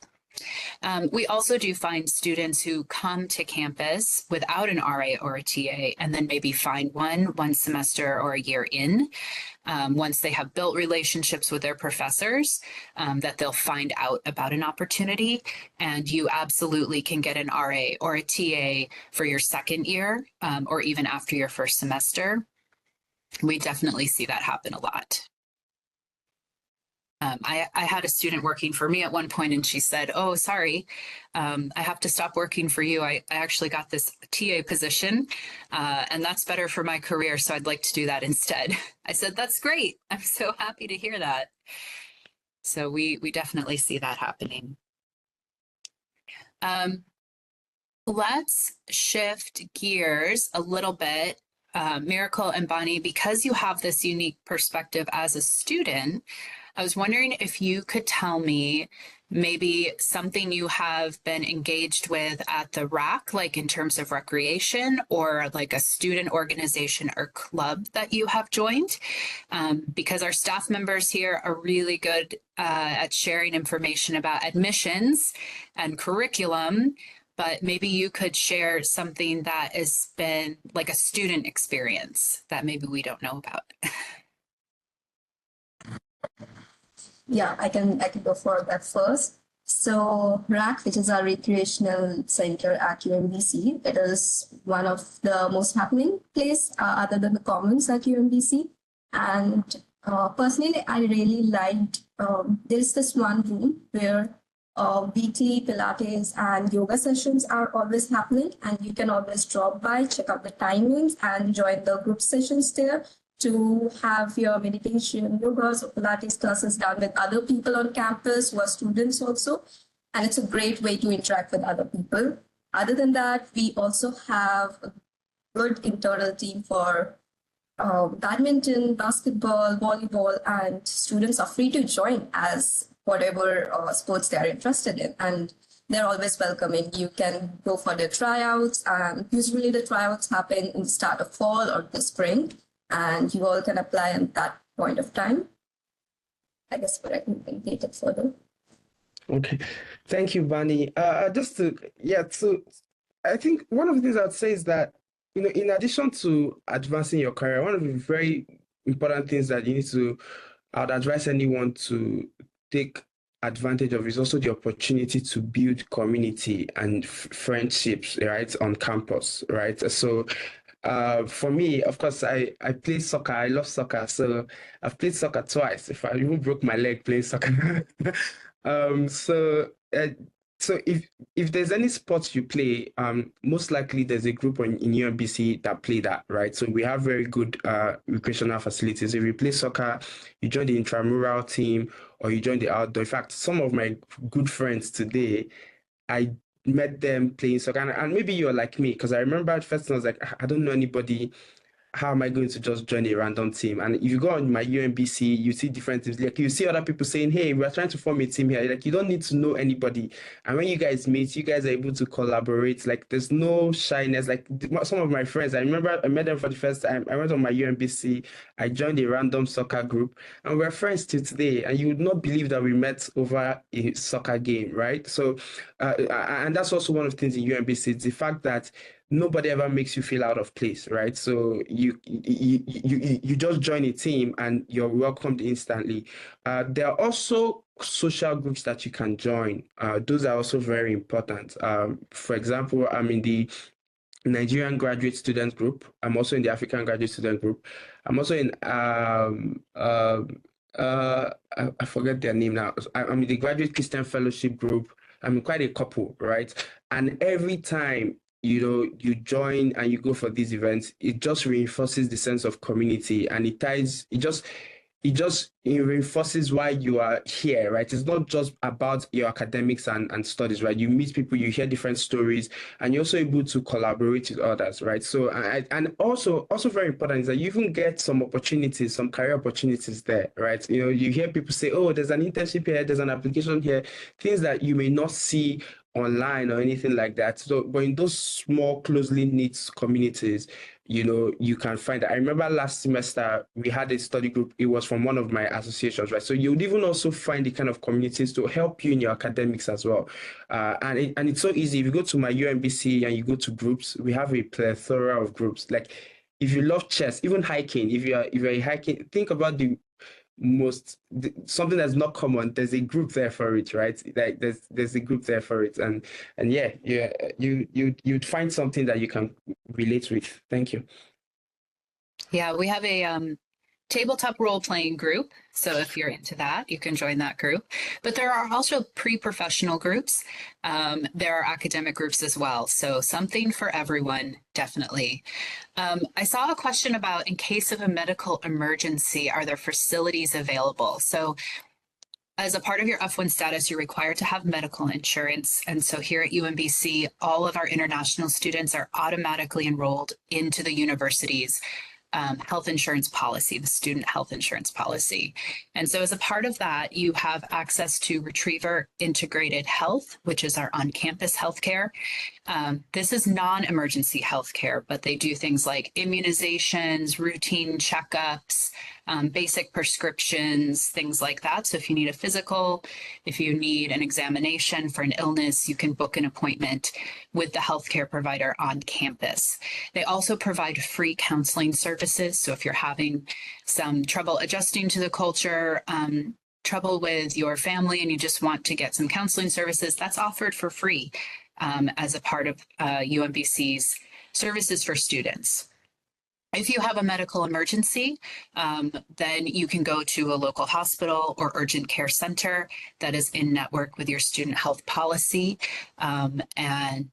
We also do find students who come to campus without an RA or a TA and then maybe find one semester or a year in. Once they have built relationships with their professors, that they'll find out about an opportunity, and you absolutely can get an RA or a TA for your second year or even after your first semester. We definitely see that happen a lot. I had a student working for me at one point, and she said, "Oh, sorry, I have to stop working for you. I actually got this TA position, and that's better for my career, so I'd like to do that instead." I said, "That's great. I'm so happy to hear that." So we definitely see that happening. Let's shift gears a little bit. Miracle and Bonnie, because you have this unique perspective as a student, I was wondering if you could tell me maybe something you have been engaged with at the RAC, like in terms of recreation, or like a student organization or club that you have joined, because our staff members here are really good at sharing information about admissions and curriculum, but maybe you could share something that has been like a student experience that maybe we don't know about. Yeah, I can go for that first. So RAC, which is our recreational center at UMBC, it is one of the most happening place other than the commons at UMBC. And personally, I really liked there's this one room where weekly Pilates and yoga sessions are always happening, and you can always drop by, check out the timings, and join the group sessions there to have your meditation, yogas, or Pilates classes done with other people on campus who are students also. And it's a great way to interact with other people. Other than that, we also have a good internal team for badminton, basketball, volleyball, and students are free to join as whatever sports they are interested in. And they're always welcoming. You can go for the tryouts, and usually the tryouts happen in the start of fall or the spring, and you all can apply at that point of time. I guess I can take it further. Okay, thank you, Bani. So I think one of the things I'd say is that, in addition to advancing your career, one of the very important things that I'd advise anyone to take advantage of is also the opportunity to build community and friendships, right, on campus, right? So for me, of course, I play soccer. I love soccer. So I've played soccer twice. If I even broke my leg playing soccer. um, so uh, so if there's any sports you play, most likely there's a group in UMBC that play that, right? So we have very good recreational facilities. If you play soccer, you join the intramural team or you join the outdoor. In fact, some of my good friends today, I met them playing soccer, and maybe you're like me, because I remember at first I was like, I don't know anybody. How am I going to just join a random team? And if you go on my UMBC, you see different teams. Like you see other people saying, "Hey, we're trying to form a team here." Like you don't need to know anybody. And when you guys meet, you guys are able to collaborate. Like there's no shyness. Like some of my friends, I remember I met them for the first time. I went on my UMBC. I joined a random soccer group, and we're friends till today. And you would not believe that we met over a soccer game, right? So, and that's also one of the things in UMBC. It's the fact that nobody ever makes you feel out of place, right? So you just join a team and you're welcomed instantly. There are also social groups that you can join. Those are also very important. For example, I'm in the Nigerian graduate student group. I'm also in the African graduate student group. I'm also in I forget their name now. I'm in the graduate Christian fellowship group. I'm in quite a couple, right? And every time you join and you go for these events, it just reinforces the sense of community, and it reinforces why you are here, right? It's not just about your academics and studies, right? You meet people, you hear different stories, and you're also able to collaborate with others, right? So, and also very important is that you even get some opportunities, some career opportunities there, right? You hear people say, oh, there's an internship here, there's an application here, things that you may not see online or anything like that. So, but in those small, closely knit communities, you can find that. I remember last semester we had a study group. It was from one of my associations, right? So you would even also find the kind of communities to help you in your academics as well. And it's so easy. If you go to my UMBC and you go to groups, we have a plethora of groups. Like if you love chess, even hiking, if you're hiking, think about something that's not common. There's a group there for it, right? Like there's a group there for it, and yeah, you'd find something that you can relate with. Thank you. Yeah, we have a tabletop role-playing group. So if you're into that, you can join that group. But there are also pre-professional groups. There are academic groups as well. So something for everyone, definitely. I saw a question about, in case of a medical emergency, are there facilities available? So as a part of your F1 status, you're required to have medical insurance. And so here at UMBC, all of our international students are automatically enrolled into the university's health insurance policy, the student health insurance policy. And so as a part of that, you have access to Retriever Integrated Health, which is our on-campus healthcare. This is non-emergency healthcare, but they do things like immunizations, routine checkups, basic prescriptions, things like that. So if you need a physical, if you need an examination for an illness, you can book an appointment with the healthcare provider on campus. They also provide free counseling services. So if you're having some trouble adjusting to the culture, trouble with your family, and you just want to get some counseling services, that's offered for free as a part of UMBC's services for students. If you have a medical emergency, then you can go to a local hospital or urgent care center that is in network with your student health policy. And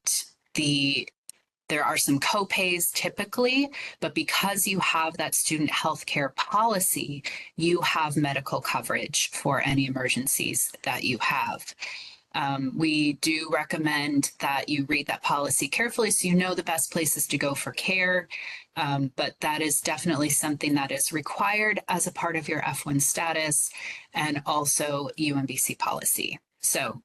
there are some co-pays typically, but because you have that student health care policy, you have medical coverage for any emergencies that you have. We do recommend that you read that policy carefully so you know the best places to go for care. But that is definitely something that is required as a part of your F1 status and also UMBC policy. So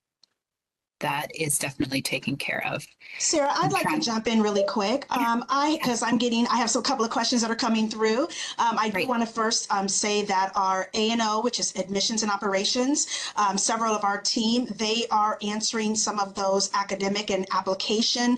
that is definitely taken care of. Sarah, I'd like to jump in really quick. I have a couple of questions that are coming through. I do want to first say that our A&O, which is admissions and operations, several of our team, they are answering some of those academic and admission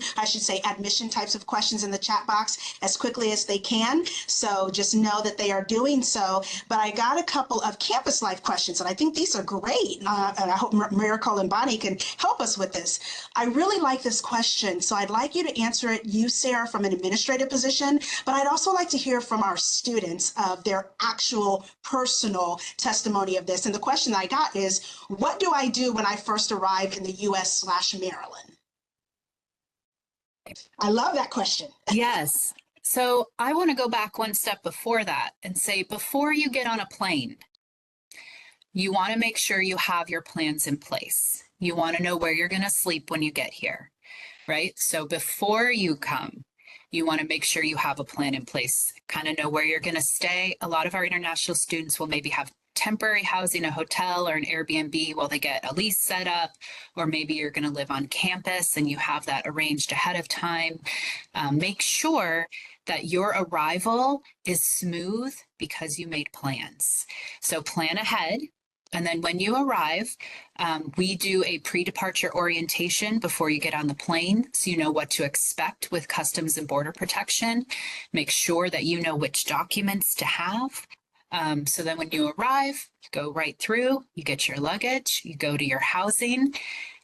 types of questions in the chat box as quickly as they can. So just know that they are doing so. But I got a couple of campus life questions, and I think these are great. And I hope Miracle and Bonnie can help us with this. I really like this question, so I'd like you to answer it, you, Sarah, from an administrative position, but I'd also like to hear from our students of their actual personal testimony of this. And the question that I got is, what do I do when I first arrived in the US/Maryland? I love that question. Yes. So I want to go back one step before that and say, before you get on a plane, you want to make sure you have your plans in place. You want to know where you're going to sleep when you get here, right? So before you come, you want to make sure you have a plan in place, kind of know where you're going to stay. A lot of our international students will maybe have temporary housing, a hotel or an Airbnb while they get a lease set up, or maybe you're going to live on campus and you have that arranged ahead of time. Make sure that your arrival is smooth because you made plans. So plan ahead. And then when you arrive, we do a pre-departure orientation before you get on the plane, so you know what to expect with Customs and Border Protection. Make sure that you know which documents to have. So then when you arrive, you go right through, you get your luggage, you go to your housing,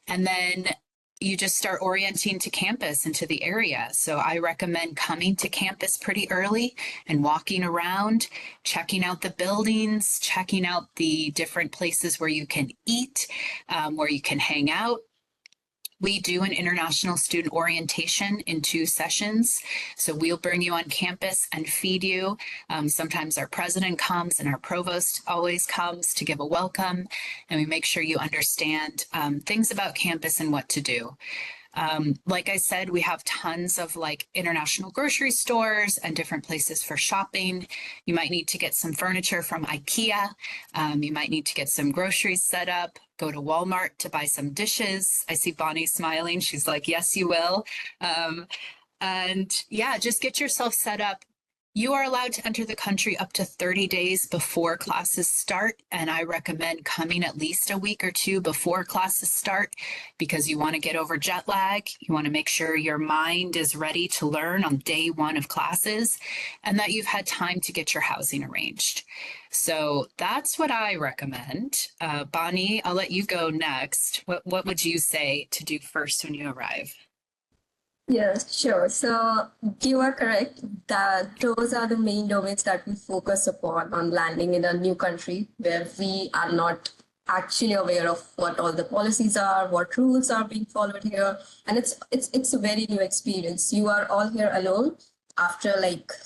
and then you just start orienting to campus and to the area. So I recommend coming to campus pretty early and walking around, checking out the buildings, checking out the different places where you can eat, where you can hang out. We do an international student orientation in 2 sessions. So we'll bring you on campus and feed you. Sometimes our president comes and our provost always comes to give a welcome. And we make sure you understand things about campus and what to do. Like I said, we have tons of international grocery stores and different places for shopping. You might need to get some furniture from IKEA. You might need to get some groceries set up, go to Walmart to buy some dishes. I see Bonnie smiling. She's like, yes, you will. And yeah, just get yourself set up. You are allowed to enter the country up to 30 days before classes start, and I recommend coming at least a week or 2 before classes start because you want to get over jet lag. You want to make sure your mind is ready to learn on day 1 of classes and that you've had time to get your housing arranged. So that's what I recommend. Bonnie, I'll let you go next. What would you say to do first when you arrive? Yes, sure. So you are correct that those are the main domains that we focus upon on landing in a new country where we are not actually aware of what all the policies are, what rules are being followed here. And it's a very new experience. You are all here alone after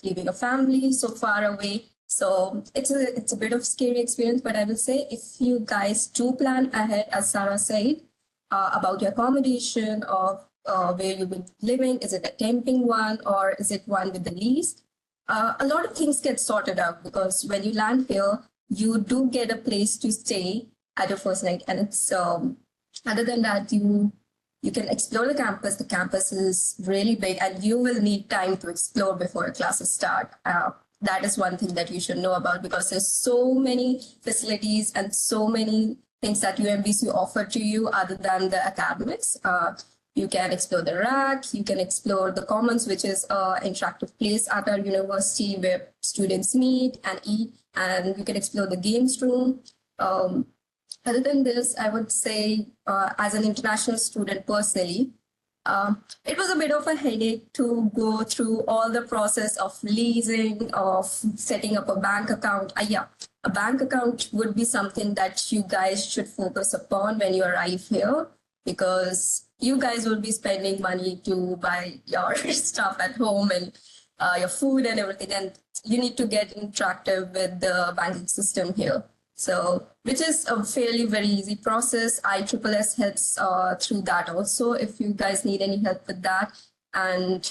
leaving a family so far away. So it's a bit of scary experience, but I will say if you guys do plan ahead, as Sarah said, about your accommodation or where you've been living, is it a temping one or is it one with the lease? A lot of things get sorted out because when you land here, you do get a place to stay at your first night. And it's other than that, you can explore the campus. The campus is really big and you will need time to explore before classes start. that is one thing that you should know about, because there's so many facilities and so many things that UMBC offer to you other than the academics. You can explore the rack, you can explore the commons, which is an interactive place at our university where students meet and eat, and you can explore the games room. Other than this, I would say as an international student personally, it was a bit of a headache to go through all the process of leasing, of setting up a bank account. Yeah, a bank account would be something that you guys should focus upon when you arrive here, because you guys will be spending money to buy your stuff at home and your food and everything. And you need to get interactive with the banking system here. So, which is a fairly very easy process. ISSS helps through that also, if you guys need any help with that. And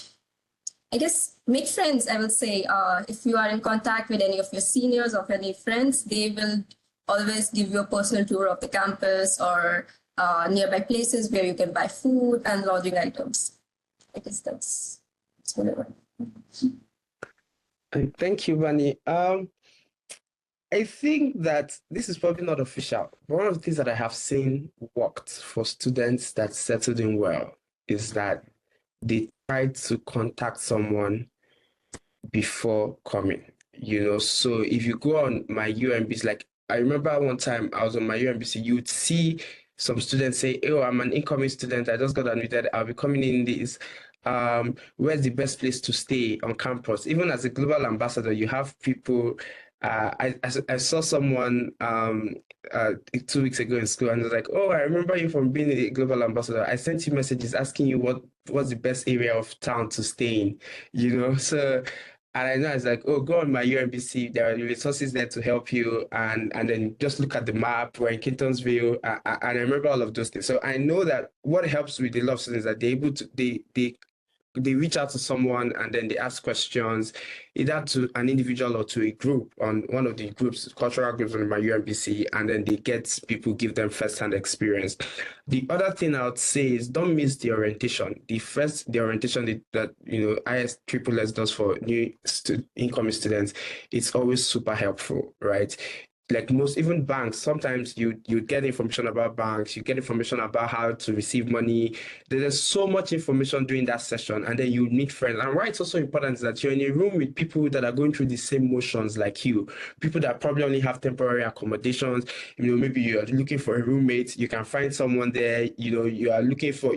I guess make friends, I will say. If you are in contact with any of your seniors or any friends, they will always give you a personal tour of the campus or nearby places where you can buy food and lodging items. I guess that's whatever. Thank you, Bunny. I think that this is probably not official. One of the things that I have seen worked for students that settled in well is that they try to contact someone before coming. So if you go on my UMBC, like I remember one time I was on my UMBC, you'd see some students say, "Oh, I'm an incoming student. I just got admitted. I'll be coming in this. Where's the best place to stay on campus?" Even as a global ambassador, you have people. I saw someone 2 weeks ago in school, and was like, "Oh, I remember you from being a global ambassador. I sent you messages asking you what's the best area of town to stay in." So, and I know it's like, "Oh, go on my UMBC. There are resources there to help you," and then just look at the map. We're in Kintonsville, and I remember all of those things. So I know that what helps with a lot of students is that they're able to they reach out to someone and then they ask questions, either to an individual or to a group on one of the groups, cultural groups on my UMBC, and then they get people give them first-hand experience. The other thing I would say is don't miss the orientation. The orientation that ISSS does for new incoming students, it's always super helpful, right? Like most, even banks, sometimes you get information about banks, you get information about how to receive money. There's so much information during that session, and then you meet friends. And why it's also important is that you're in a room with people that are going through the same motions like you, people that probably only have temporary accommodations. Maybe you're looking for a roommate, you can find someone there. You are looking for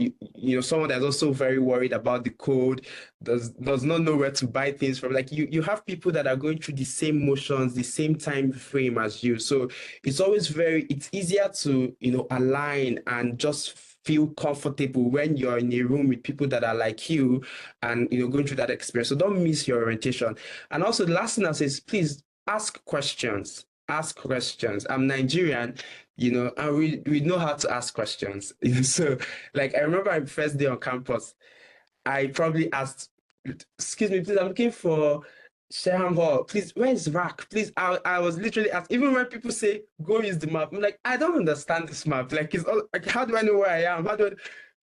someone that's also very worried about the code, does not know where to buy things from. Like you have people that are going through the same motions, the same time frame as you. So it's always it's easier to align and just feel comfortable when you're in a room with people that are like you and going through that experience. So don't miss your orientation. And also the last thing I'll say is please ask questions. Ask questions. I'm Nigerian, and we know how to ask questions. So like I remember my first day on campus, I probably asked, "Excuse me, please, I'm looking for Sherham Hall. Please, where is RAC? Please," I was literally asked, even when people say, "Go use the map," I'm like, I don't understand this map. Like, it's all like, how do I know where I am?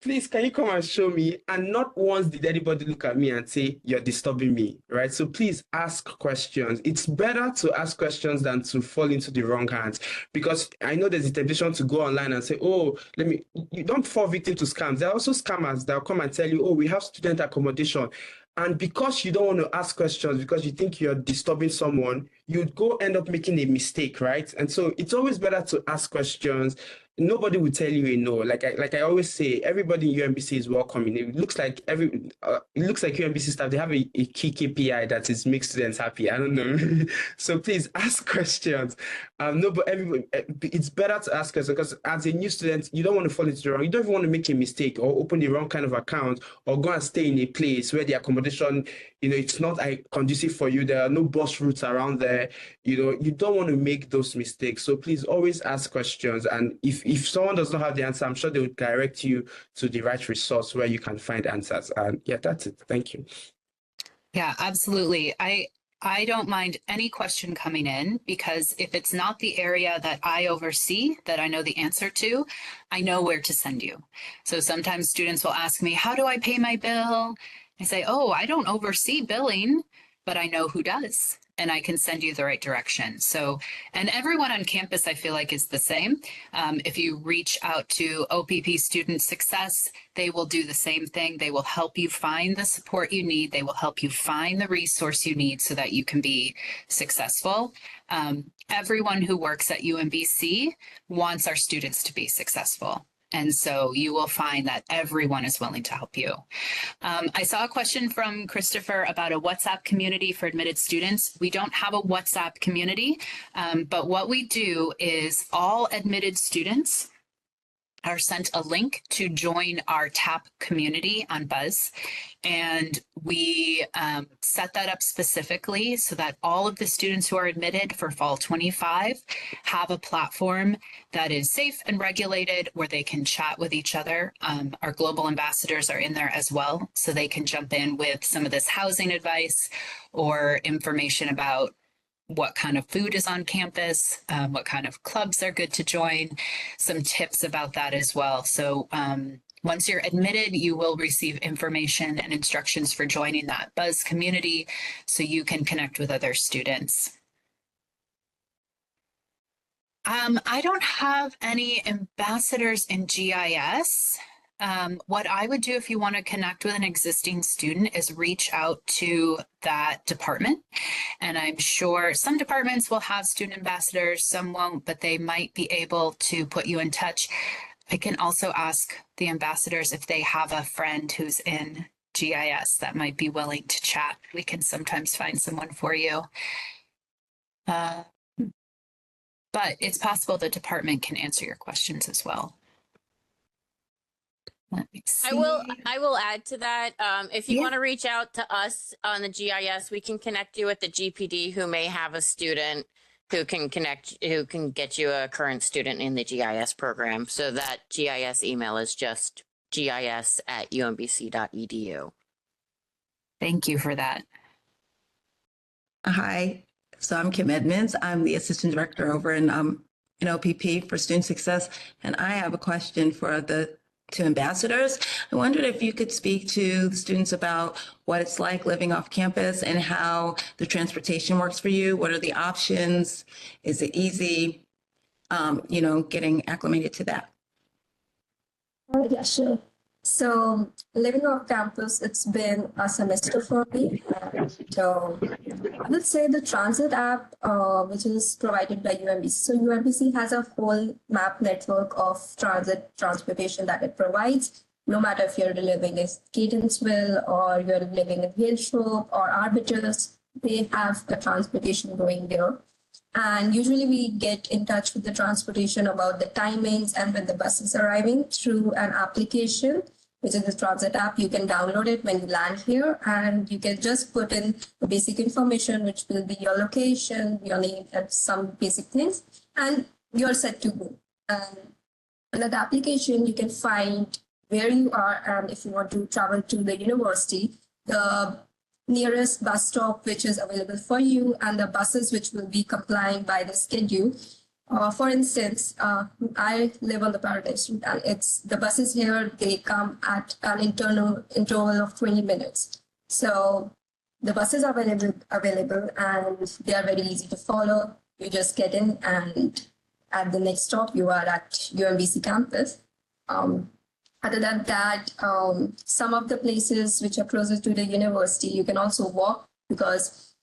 Please, can you come and show me? And not once did anybody look at me and say, "You're disturbing me," right? So please ask questions. It's better to ask questions than to fall into the wrong hands, because I know there's a temptation to go online and say, "Oh, you don't fall victim to scams." There are also scammers that will come and tell you, "Oh, we have student accommodation." And because you don't want to ask questions, because you think you're disturbing someone, you'd go end up making a mistake, right? And so it's always better to ask questions. Nobody will tell you a no. Like I always say, everybody in UMBC is welcoming. It looks like UMBC staff, they have a key KPI that is make students happy. I don't know. So please ask questions. No, but it's better to ask questions, because as a new student, you don't want to fall into the wrong. You don't even want to make a mistake or open the wrong kind of account or go and stay in a place where the accommodation, it's not conducive for you. There are no bus routes around there. You don't want to make those mistakes. So please always ask questions. And if someone does not have the answer, I'm sure they will direct you to the right resource where you can find answers. And yeah, that's it. Thank you. Yeah, absolutely. I don't mind any question coming in, because if it's not the area that I oversee, that I know the answer to, I know where to send you. So sometimes students will ask me, "How do I pay my bill?" I say, "Oh, I don't oversee billing, but I know who does." and I can send you the right direction. So, and everyone on campus, I feel like, is the same. If you reach out to OPP Student Success, they will do the same thing. They will help you find the support you need. They will help you find the resource you need so that you can be successful. Everyone who works at UMBC wants our students to be successful. And so you will find that everyone is willing to help you. I saw a question from Christopher about a WhatsApp community for admitted students. We don't have a WhatsApp community, but what we do is all admitted students are sent a link to join our TAP community on Buzz. And we set that up specifically so that all of the students who are admitted for fall 25 have a platform that is safe and regulated where they can chat with each other. Our global ambassadors are in there as well, so they can jump in with some of this housing advice or information about what kind of food is on campus, what kind of clubs are good to join, some tips about that as well. So once you're admitted, you will receive information and instructions for joining that Buzz community so you can connect with other students. I don't have any ambassadors in GIS. What I would do if you want to connect with an existing student is reach out to that department. And I'm sure some departments will have student ambassadors, some won't, but they might be able to put you in touch. I can also ask the ambassadors if they have a friend who's in GIS that might be willing to chat. We can sometimes find someone for you. But it's possible the department can answer your questions as well. Let me see. I will add to that. If you want to reach out to us on the GIS, we can connect you with the GPD who may have a student who can get you a current student in the GIS program. So that GIS email is just gis@umbc.edu. Thank you for that. Hi, so I'm Kim Edmonds. I'm the Assistant Director over in OPP for Student Success. And I have a question for the two ambassadors. I wondered if you could speak to the students about what it's like living off campus and how the transportation works for you. What are the options? Is it easy, getting acclimated to that? Yeah, sure. So living off campus, it's been a semester for me. So I would say the transit app, which is provided by UMBC. So UMBC has a whole map network of transportation that it provides. No matter if you're living in Catonsville or you're living in Hillshope or Arbitrus, they have the transportation going there. And usually we get in touch with the transportation about the timings and when the bus is arriving through an application, which is the transit app. You can download it when you land here, and you can just put in the basic information, which will be your location, your name, and some basic things, and you're set to go. And on that application, you can find where you are, and if you want to travel to the university, the nearest bus stop which is available for you, and the buses which will be complying by the schedule. For instance, I live on the Paradise Route, and the buses here, they come at an interval of 20 minutes. So the buses are available and they are very easy to follow. You just get in, and at the next stop, you are at UMBC campus. Other than that, some of the places which are closer to the university, you can also walk, because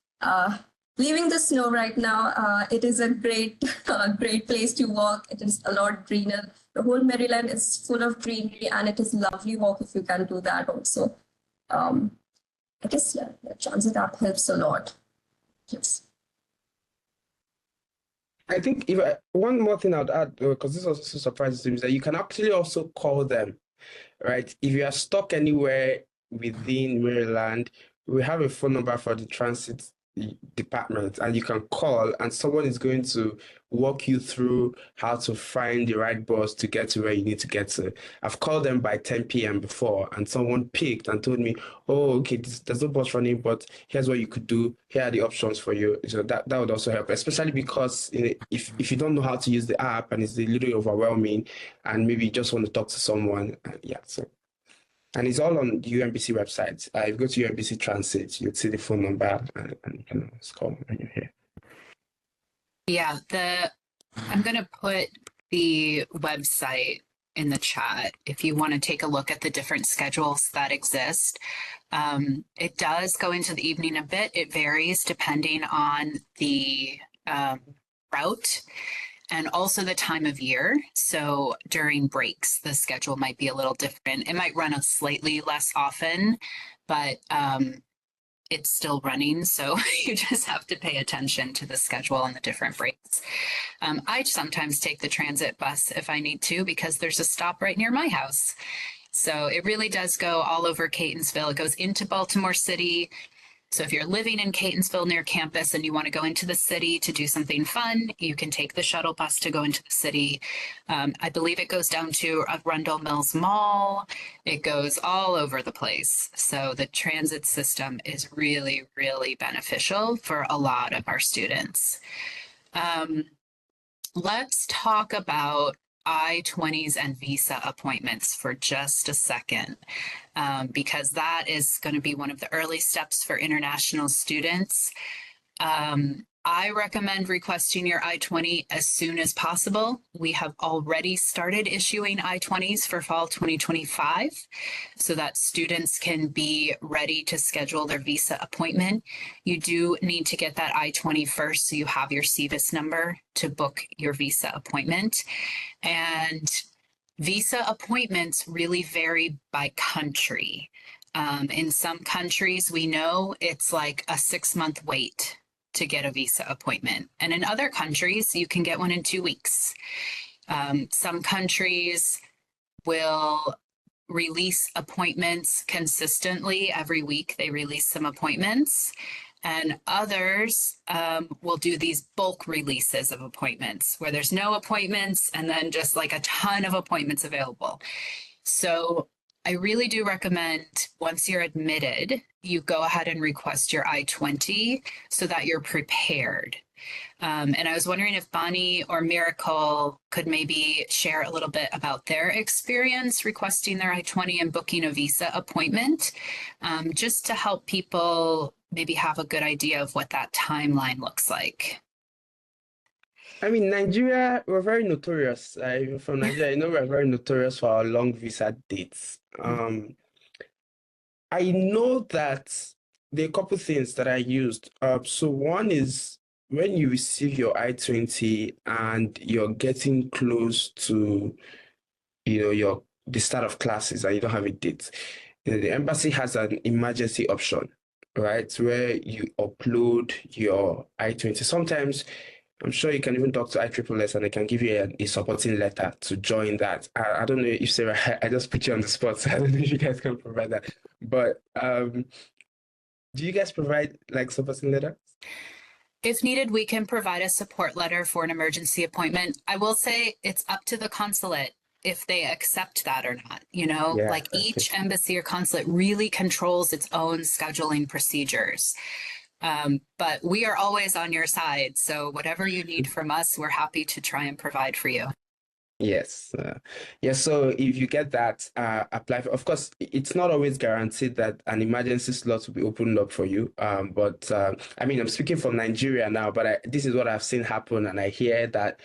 leaving the snow right now, it is a great place to walk. It is a lot greener. The whole Maryland is full of greenery, and it is a lovely walk if you can do that also. I guess, yeah, the transit app helps a lot. Yes. I think one more thing I'd add, because this also surprises me, is that you can actually also call them, right? If you are stuck anywhere within Maryland, we have a phone number for the transit department, and you can call, and someone is going to walk you through how to find the right bus to get to where you need to get to. I've called them by 10 p.m. before, and someone picked and told me, oh, okay, there's no bus running, but here's what you could do. Here are the options for you. So that would also help, especially because if you don't know how to use the app and it's a little overwhelming, and maybe you just want to talk to someone. Yeah, so And it's all on the UMBC website. If you go to UMBC Transit, you'll see the phone number and you can always call when you're here. Yeah, I'm going to put the website in the chat if you want to take a look at the different schedules that exist. It does go into the evening a bit. It varies depending on the route and also the time of year. So during breaks, the schedule might be a little different. It might run a slightly less often, but it's still running. So you just have to pay attention to the schedule and the different breaks. I sometimes take the transit bus if I need to, because there's a stop right near my house. So it really does go all over Catonsville. It goes into Baltimore City. So if you're living in Catonsville near campus and you want to go into the city to do something fun, you can take the shuttle bus to go into the city. I believe it goes down to Arundel Mills Mall. It goes all over the place. So the transit system is really, really beneficial for a lot of our students. Let's talk about I-20s and visa appointments for just a second, because that is going to be one of the early steps for international students. I recommend requesting your I-20 as soon as possible. We have already started issuing I-20s for fall 2025 so that students can be ready to schedule their visa appointment. You do need to get that I-20 first so you have your CVIS number to book your visa appointment. And visa appointments really vary by country. In some countries, we know it's like a 6-month wait to get a visa appointment. And in other countries, you can get one in 2 weeks. Some countries will release appointments consistently. Every week they release some appointments. And others will do these bulk releases of appointments where there's no appointments and then just like a ton of appointments available. So I really do recommend once you're admitted, you go ahead and request your I-20 so that you're prepared. And I was wondering if Bonnie or Miracle could maybe share a little bit about their experience requesting their I-20 and booking a visa appointment, just to help people maybe have a good idea of what that timeline looks like. I mean, Nigeria, we're very notorious. From Nigeria, we're very notorious for our long visa dates. I know that there are a couple things that I used. So one is when you receive your I-20 and you're getting close to, the start of classes and you don't have a date, the embassy has an emergency option, right? Where you upload your I-20. Sometimes I'm sure you can even talk to ISSS and they can give you a supporting letter to join that. I don't know if Sarah, I just put you on the spot, so I don't know if you guys can provide that. But do you guys provide like supporting letter? If needed, we can provide a support letter for an emergency appointment. I will say it's up to the consulate if they accept that or not. Each embassy or consulate really controls its own scheduling procedures. But we are always on your side. So whatever you need from us, we're happy to try and provide for you. Yes. So if you get that, apply for, of course, it's not always guaranteed that an emergency slot will be opened up for you. But I mean, I'm speaking from Nigeria now, but this is what I've seen happen. And I hear that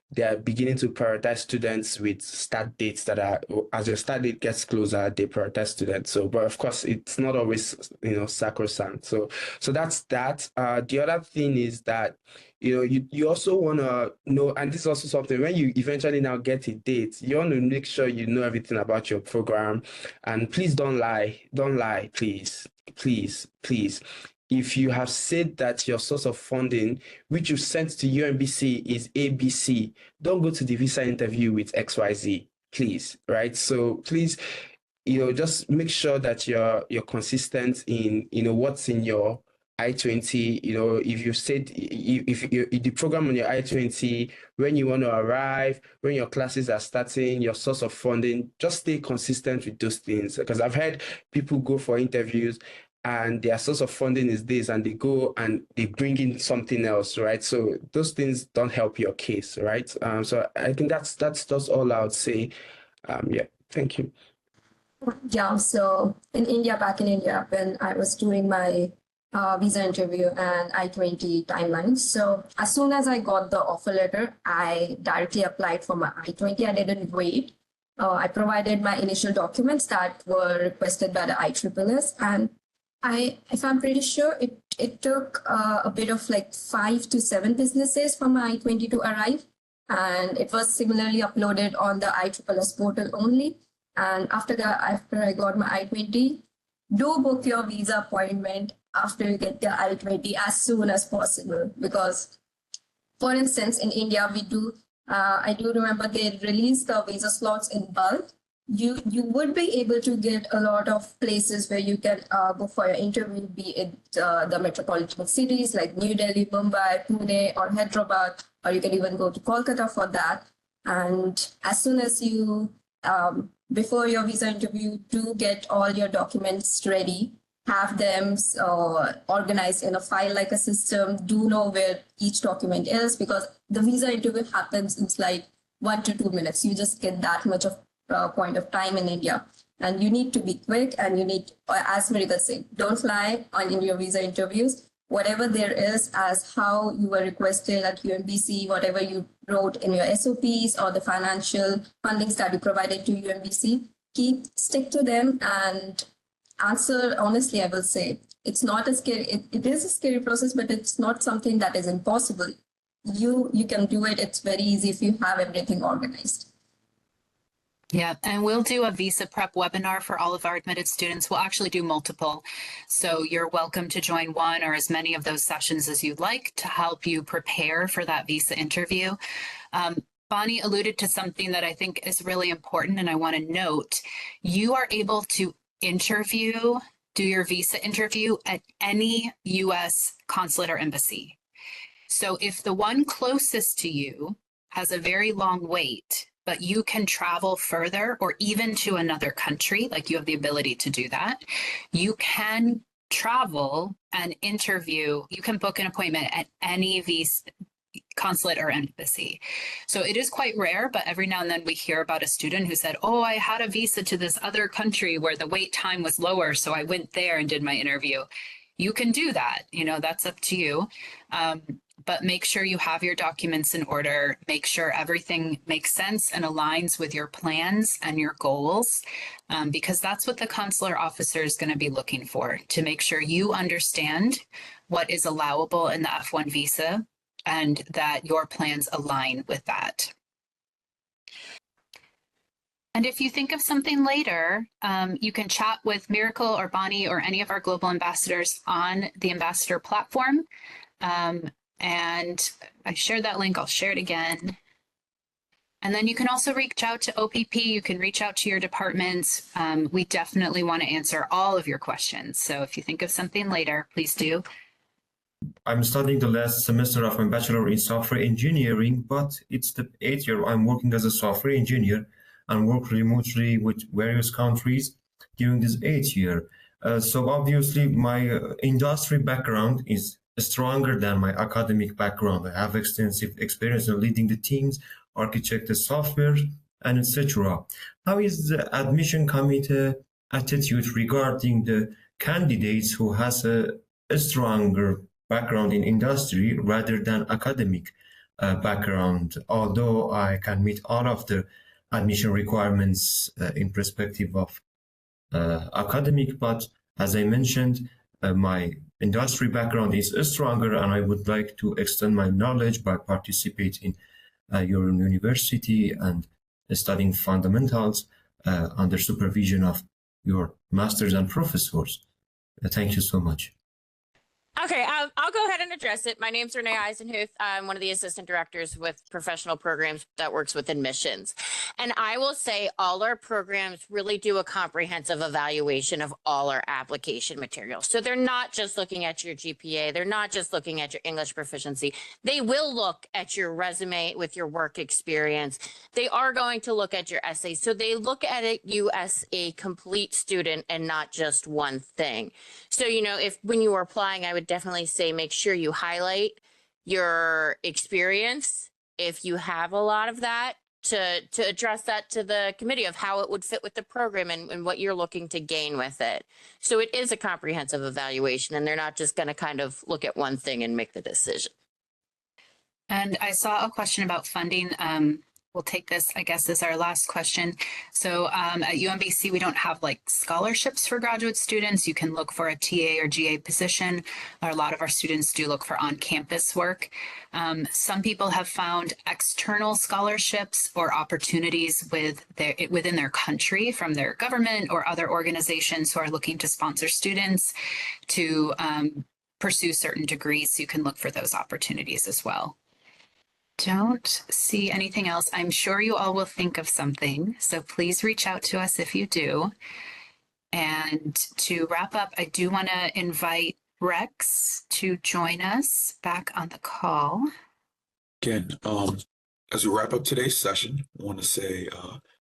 they are beginning to prioritize students with start dates that are, as your start date gets closer, they prioritize students. So, but of course, it's not always, sacrosanct. So that's that. The other thing is that, you also want to know, and this is also something, when you eventually now get a date, you want to make sure you know everything about your program. And please don't lie. Don't lie, please. Please. If you have said that your source of funding, which you sent to UMBC, is ABC, don't go to the visa interview with XYZ, please, right? So please, just make sure that you're consistent in, what's in your I-20. If you said, if the program on your I-20, when you want to arrive, when your classes are starting, your source of funding, just stay consistent with those things. Because I've heard people go for interviews and their source of funding is this, and they go and they bring in something else, right? So those things don't help your case, right? So I think that's all I would say. Yeah, thank you. Yeah, so in India, back in India, when I was doing my visa interview and I-20 timelines. So as soon as I got the offer letter, I directly applied for my I-20. I didn't wait. I provided my initial documents that were requested by the ISSS, and if I'm pretty sure, it took a bit of like 5 to 7 business days for my I-20 to arrive, and it was similarly uploaded on the ISSS portal only. And after I got my I-20, do book your visa appointment after you get the I-20 as soon as possible. Because, for instance, in India, I do remember they release the visa slots in bulk. You would be able to get a lot of places where you can go for your interview, be it the metropolitan cities like New Delhi, Mumbai, Pune, or Hyderabad, or you can even go to Kolkata for that. And as soon as you before your visa interview, do get all your documents ready, have them organized in a file like a system, do know where each document is, because the visa interview happens in like 1 to 2 minutes. You just get that much of point of time in India. And you need to be quick, and you need, as Marika said, don't fly on your visa interviews. Whatever there is as how you were requested at UMBC, whatever you wrote in your SOPs or the financial fundings that you provided to UMBC, stick to them and answer honestly. I will say it's not a scary, it is a scary process, but it's not something that is impossible. You can do it. It's very easy if you have everything organized. Yeah, and we'll do a visa prep webinar for all of our admitted students. We'll actually do multiple. So you're welcome to join one or as many of those sessions as you'd like to help you prepare for that visa interview. Bonnie alluded to something that I think is really important, and I want to note, you are able to do your visa interview at any US consulate or embassy. So if the one closest to you has a very long wait, but you can travel further or even to another country, like you have the ability to do that, you can travel and interview, you can book an appointment at any visa consulate or embassy. So it is quite rare, but every now and then we hear about a student who said, oh, I had a visa to this other country where the wait time was lower, so I went there and did my interview. You can do that, that's up to you. But make sure you have your documents in order. Make sure everything makes sense and aligns with your plans and your goals, because that's what the consular officer is going to be looking for, to make sure you understand what is allowable in the F1 visa and that your plans align with that. And if you think of something later, you can chat with Miracle or Bonnie or any of our global ambassadors on the ambassador platform. And I shared that link, I'll share it again. And then you can also reach out to OPP, you can reach out to your departments. We definitely want to answer all of your questions. So if you think of something later, please do. I'm studying the last semester of my bachelor in software engineering, but it's the 8th year I'm working as a software engineer and work remotely with various countries during this 8th year. So obviously my industry background is stronger than my academic background. I have extensive experience in leading the teams, architect the software, and etc. How is the admission committee attitude regarding the candidates who has a stronger background in industry rather than academic background? Although I can meet all of the admission requirements in perspective of academic, but as I mentioned, my industry background is stronger, and I would like to extend my knowledge by participating in your university and studying fundamentals under supervision of your masters and professors. Thank you so much. Okay, I'll go ahead and address it. My name's Renee Eisenhuth. I'm one of the assistant directors with professional programs that works with admissions. And I will say all our programs really do a comprehensive evaluation of all our application materials. So they're not just looking at your GPA. They're not just looking at your English proficiency. They will look at your resume with your work experience. They are going to look at your essays. So they look at you as a complete student and not just one thing. So, if when you are applying, I would definitely say make sure you highlight your experience if you have a lot of that, to address that to the committee of how it would fit with the program and what you're looking to gain with it. So it is a comprehensive evaluation, and they're not just going to kind of look at one thing and make the decision. And I saw a question about funding. We'll take this, I guess, as our last question. So at UMBC, we don't have like scholarships for graduate students. You can look for a TA or GA position. A lot of our students do look for on-campus work. Some people have found external scholarships or opportunities within their country from their government or other organizations who are looking to sponsor students to pursue certain degrees. So you can look for those opportunities as well. Don't see anything else. I'm sure you all will think of something, so please reach out to us if you do. And to wrap up, I do want to invite Rex to join us back on the call. Again, as we wrap up today's session, I want to say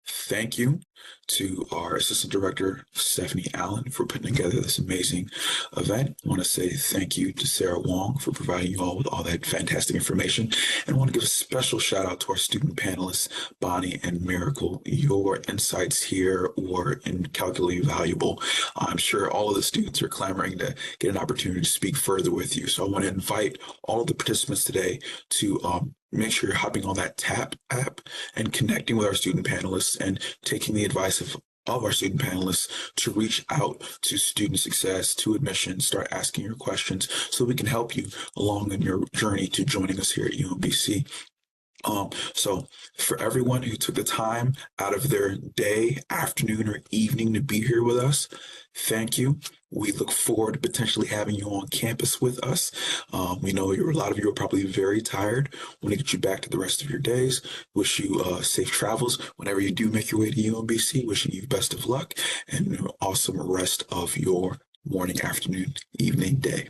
thank you to our Assistant Director, Stephanie Allen, for putting together this amazing event. I want to say thank you to Sarah Wong for providing you all with all that fantastic information. And I want to give a special shout out to our student panelists, Bonnie and Miracle. Your insights here were incalculably valuable. I'm sure all of the students are clamoring to get an opportunity to speak further with you. So I want to invite all of the participants today to make sure you're hopping on that TAP app and connecting with our student panelists and taking the advice of our student panelists to reach out to student success, to admissions, start asking your questions so we can help you along in your journey to joining us here at UMBC. So for everyone who took the time out of their day, afternoon, or evening to be here with us, thank you. We look forward to potentially having you on campus with us. We know a lot of you are probably very tired. We want to get you back to the rest of your days. Wish you safe travels whenever you do make your way to UMBC. Wishing you best of luck and an awesome rest of your morning, afternoon, evening, day.